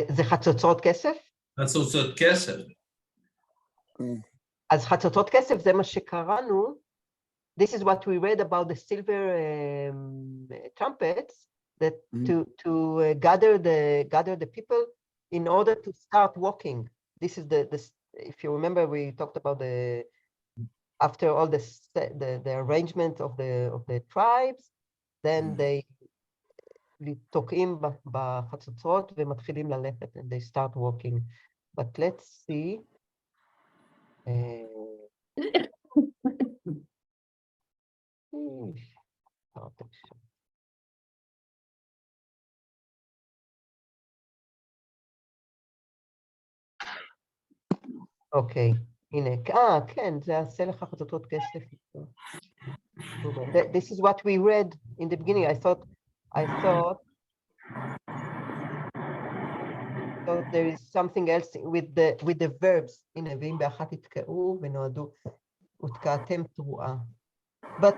זה חצוצרות כסף? חצוצרות כסף. אז חצוצרות כסף זה מה שקראנו. This is what we read about the silver trumpets that to gather the people in order to start walking. This is the if you remember we talked about the after all the arrangement of the tribes, then they תוקעים בחצוצרות ומתחילים ללכת and they start walking. But let's see. אוקיי, הנה, כן, זה עשה לך חצוצרות כסף. This is what we read in the beginning. I thought there is something else with the verbs. הנה, ואם באחת יתקעו ונועדו, ותקעתם תרועה. But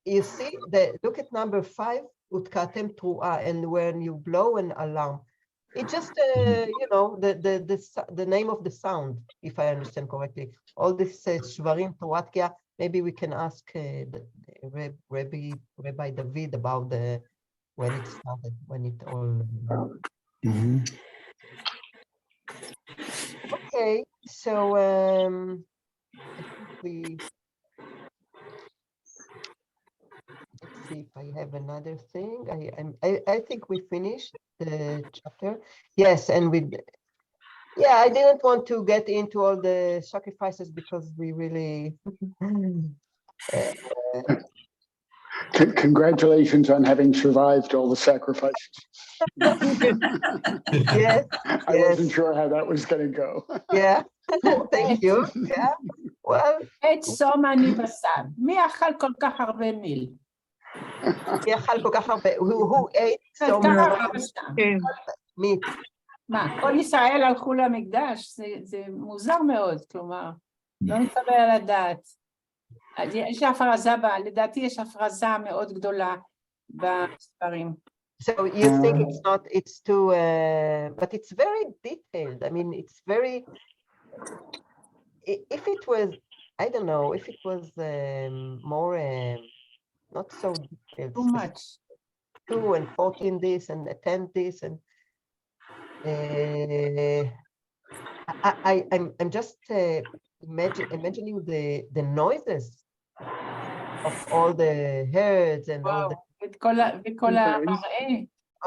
you see, look at number 5, ותקעתם תרועה, and when you blow an alarm, it's just, you know, the name of the sound, if I understand correctly. All this shvarim, תרועתיה, maybe we can ask Rabbi David about when it started, when it all... Okay, so let's see if I have another thing. I think we finished the chapter. Yes, and I didn't want to get into all the sacrifices because we really... Congratulations on having survived all the sacrifices. Yes, I wasn't sure how that was going to go. Yeah, thank you. Yeah, well... את סום אני בשר. מי אכל כל כך הרבה מיל? מי אכל כל כך הרבה? Who ate so much meat? מה, כל ישראל הלכו למקדש? זה מוזר מאוד, כלומר, לא מתקבל על הדעת. יש הפרזה, לדעתי יש הפרזה מאוד גדולה בספרים. So you think it's too, but it's very detailed. I mean, it's very, if it was, I don't know, if it was more, not so detailed. Too much. 2 and 14 this and 10 this and I'm just imagining the noises of all the herds and all the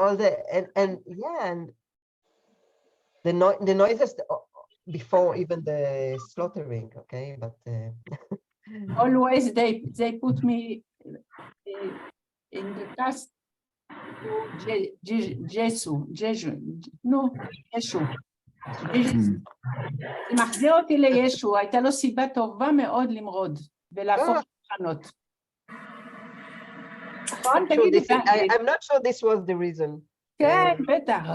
all the and yeah, and the noises before even the slaughtering. Okay, but always they put me in the past Jesu. זה מחזיר אותי לישו, הייתה לו סיבה טובה מאוד למרוד ולהפוך תחנות. I'm not sure this was the reason. כן, בטח,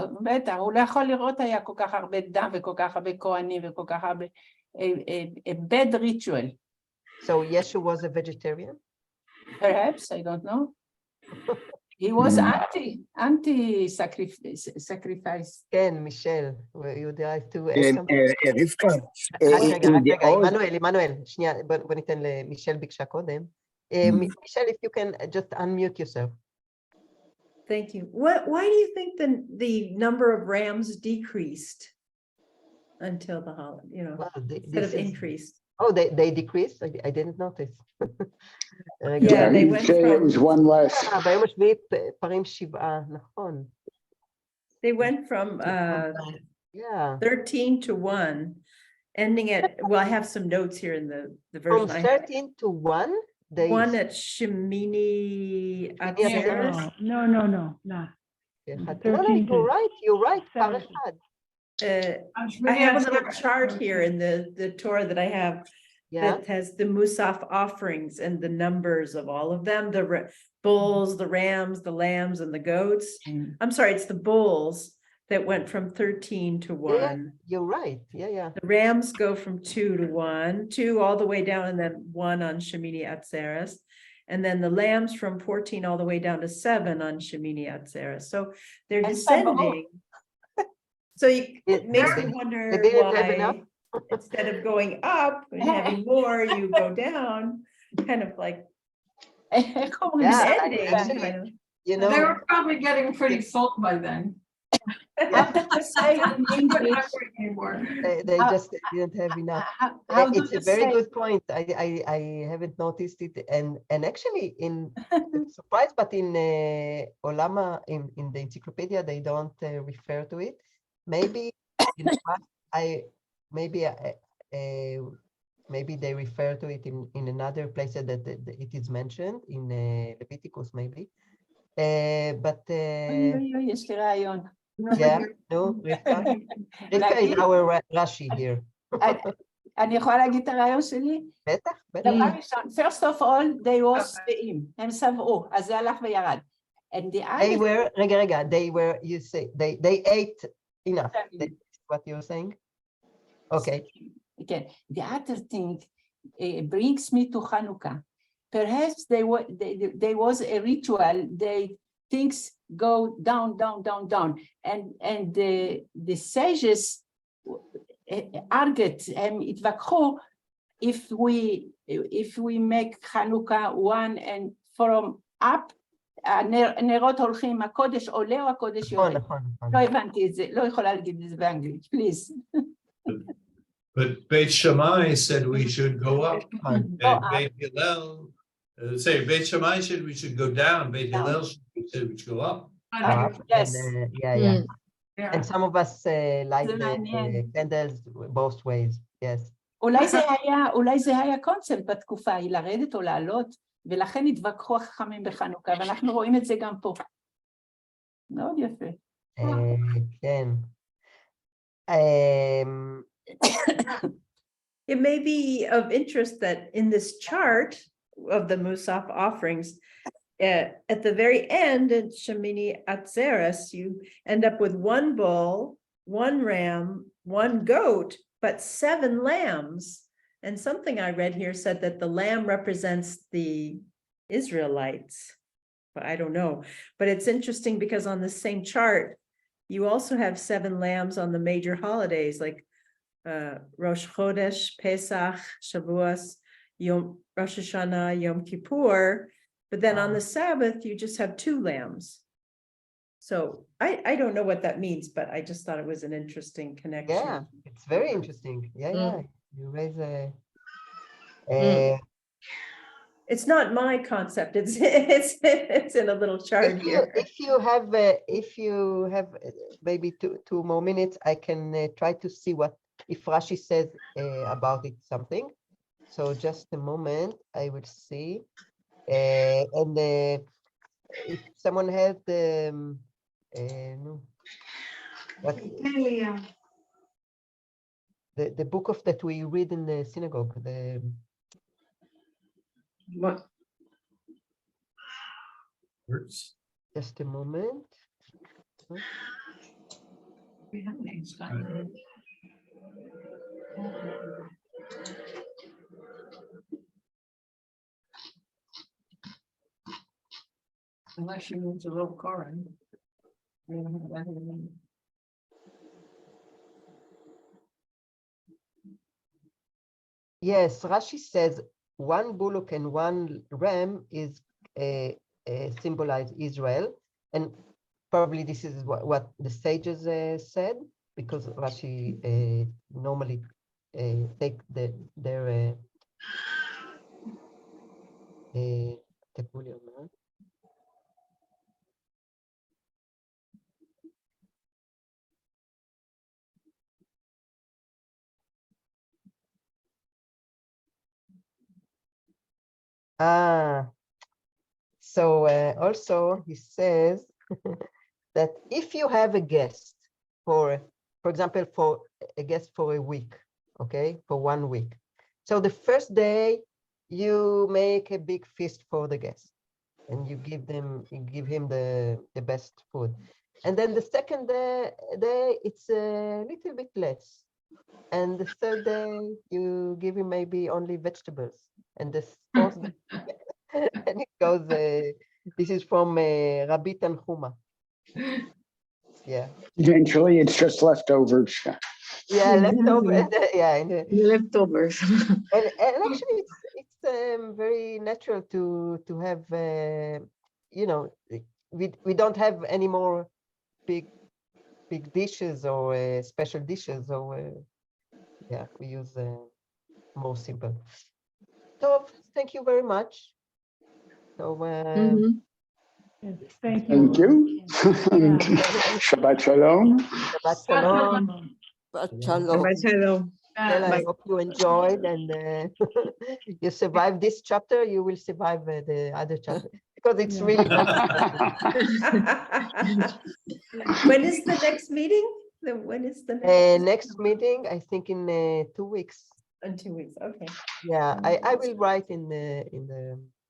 הוא לא יכול לראות היה כל כך הרבה דם וכל כך הרבה כהנים וכל כך הרבה bad ritual. So Yeshu was a vegetarian? Perhaps, I don't know. He was anti-sacrifice. כן, מישל, you like to... רבקה, עמנואל, שנייה, בוא ניתן למישל ביקשה קודם. Michelle, if you can just unmute yourself. Thank you. Why do you think the number of rams decreased until the holiday, instead of increased? Oh, they decreased? I didn't notice. Yeah, they you'd went say it from- was one less. והיום השביעי פרים שבעה, נכון. They went from Yeah, 13 to 1, ending at, well, I have some notes here in the from version I have. 13 to 1, they. One at Shemini Atzeres. No, not. No, 13 you're to right, par 17. אחד. I have a little chart here in the Torah that I have Yeah, that has the Musaf offerings and the numbers of all of them, the bulls, the rams, the lambs, and the goats. I'm sorry, it's the bulls that went from 13 to yeah, 1. you're right. Yeah. The rams go from 2 to 1, 2 all the way down, and then 1 on Shemini Atzeres. And then the lambs from 14 all the way down to 7 on Shemini Atzeres. So they're And descending. So it makes me They wonder didn't have enough. why instead of going up and having more, you go down, kind of like איך אומרים? Yeah, ending. actually, kind of. You They know, were probably getting pretty full by then. How do you say in Couldn't English? operate anymore. they just didn't have enough. How do It's you a very say? good point. I haven't noticed it, and actually, I'm surprised, but in Olama, in the encyclopedia, they don't refer to it. Maybe in the past, maybe they refer to it in another place that it is mentioned in Leviticus, maybe. But אוי, יש לי רעיון. yeah, no, Rivka is להגיד- our Rashi here. אני יכולה להגיד את הרעיון שלי? בטח. דבר ראשון, first of all, they were שבעים, הם שבעו, אז זה הלך וירד. And the They other were, רגע, they were, you say, they ate enough. That's what you're saying? Okay. again, the other thing brings me to Hanukkah. Perhaps there was a ritual, things go down, and the sages argued and התווכחו if we make Hanukkah 1 and from up, הנרות הולכים, הקודש עולה או הקודש יורד? נכון. לא הבנתי את זה, לא יכולה להגיד את זה באנגלית, please. But Beit Shammai said we should go up, and Go up. Beit Hillel, Beit Shammai said we should go down, Beit Down. Hillel said we should go up. Yes. Yeah. And some of us like זה the מעניין. candles both ways. Yes. אולי זה היה קונספט בתקופה, היא לרדת או לעלות, ולכן התווכחו החכמים בחנוכה, ואנחנו רואים את זה גם פה. מאוד יפה. כן. It may be of interest that in this chart of the Musaf offerings, at the very end in Shemini Atzeres, you end up with 1 bull, 1 ram, 1 goat, but 7 lambs. And something I read here said that the lamb represents the Israelites. But I don't know. But it's interesting because on the same chart, you also have 7 lambs on the major holidays like Rosh Chodesh, Pesach, Shavuos, Rosh Hashanah, Yom Kippur. But then on the Sabbath, you just have 2 lambs. So I don't know what that means, but I just thought it was an interesting connection. Yeah, it's very interesting. Yeah. You raise a. It's not my concept. It's in a little chart here. If you have maybe two more minutes, I can try to see what if Rashi says about it something. So just a moment, I will see. And if someone has the no, what the book of that we read in the synagogue, the What? Words. just a moment. We have names. Unless you move to little Corin. Yes, Rashi says 1 bullock and 1 ram is symbolize Israel, and probably this is what the sages said, because Rashi normally take their טיפול יומי. So also he says that if you have a guest for example, for a guest for a week, okay, for 1 week. So the first day you make a big feast for the guest and you give him the best food. And then the second day it's a little bit less. And the third day you give him maybe only vegetables. And the fourth day, and it goes, this is from Rabbi Tanhuma. Yeah. Eventually, it's just leftovers. Yeah, leftovers. Yeah, Leftovers. and actually, it's very natural to have. You know, we don't have any more big dishes or special dishes, or yeah, we use more simple. So thank you very much. So. Yes, thank you. Thank you. And Shabbat Shalom. Shabbat Shalom. Shabbat Shalom. Well, I hope you enjoyed and you survived this chapter. You will survive the other chapter because it's Yeah. really. When is the next meeting? When is the next? Next meeting, I think in 2 weeks. In 2 weeks, okay. Yeah, I will write in the.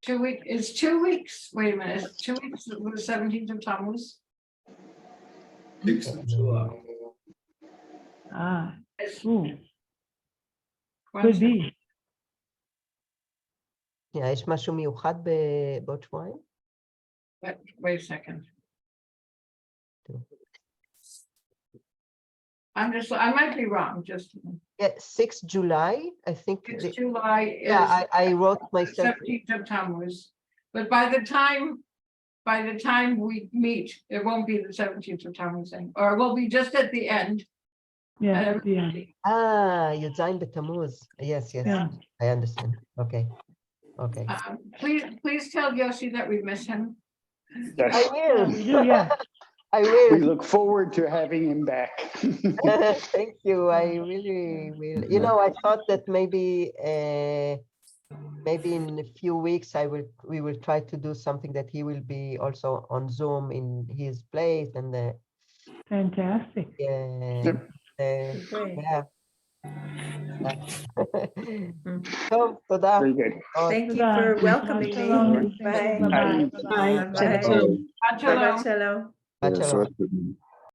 2 weeks, it's 2 weeks, wait a minute, 2 weeks, the 17th of Tammuz. 6th of July. Ooh, could be. Yeah, יש משהו מיוחד בעוד שבועיים? Wait a second. I might be wrong, just. Yeah, 6th July, I think. 6th July is. Yeah, I wrote myself. 17th of Tammuz, but by the time we meet, it won't be the 17th of Tammuz, or it will be just at the end. Yeah, yeah. י"ז בתמוז. Yes, Yeah. I understand. Okay. Please tell Yossi that we miss him. I Yes, will. We do, yeah. I we will. look forward to having him back. Thank you. I really will. You know, I thought that maybe in a few weeks we will try to do something that he will be also on Zoom in his place and Fantastic. Yep. Great. yeah. So, תודה. Very good. Thank you for welcoming me. Shalom. Bye. Bye. Bye. Bye. Shabbat Shalom. Shabbat shalom. Yes, what to do.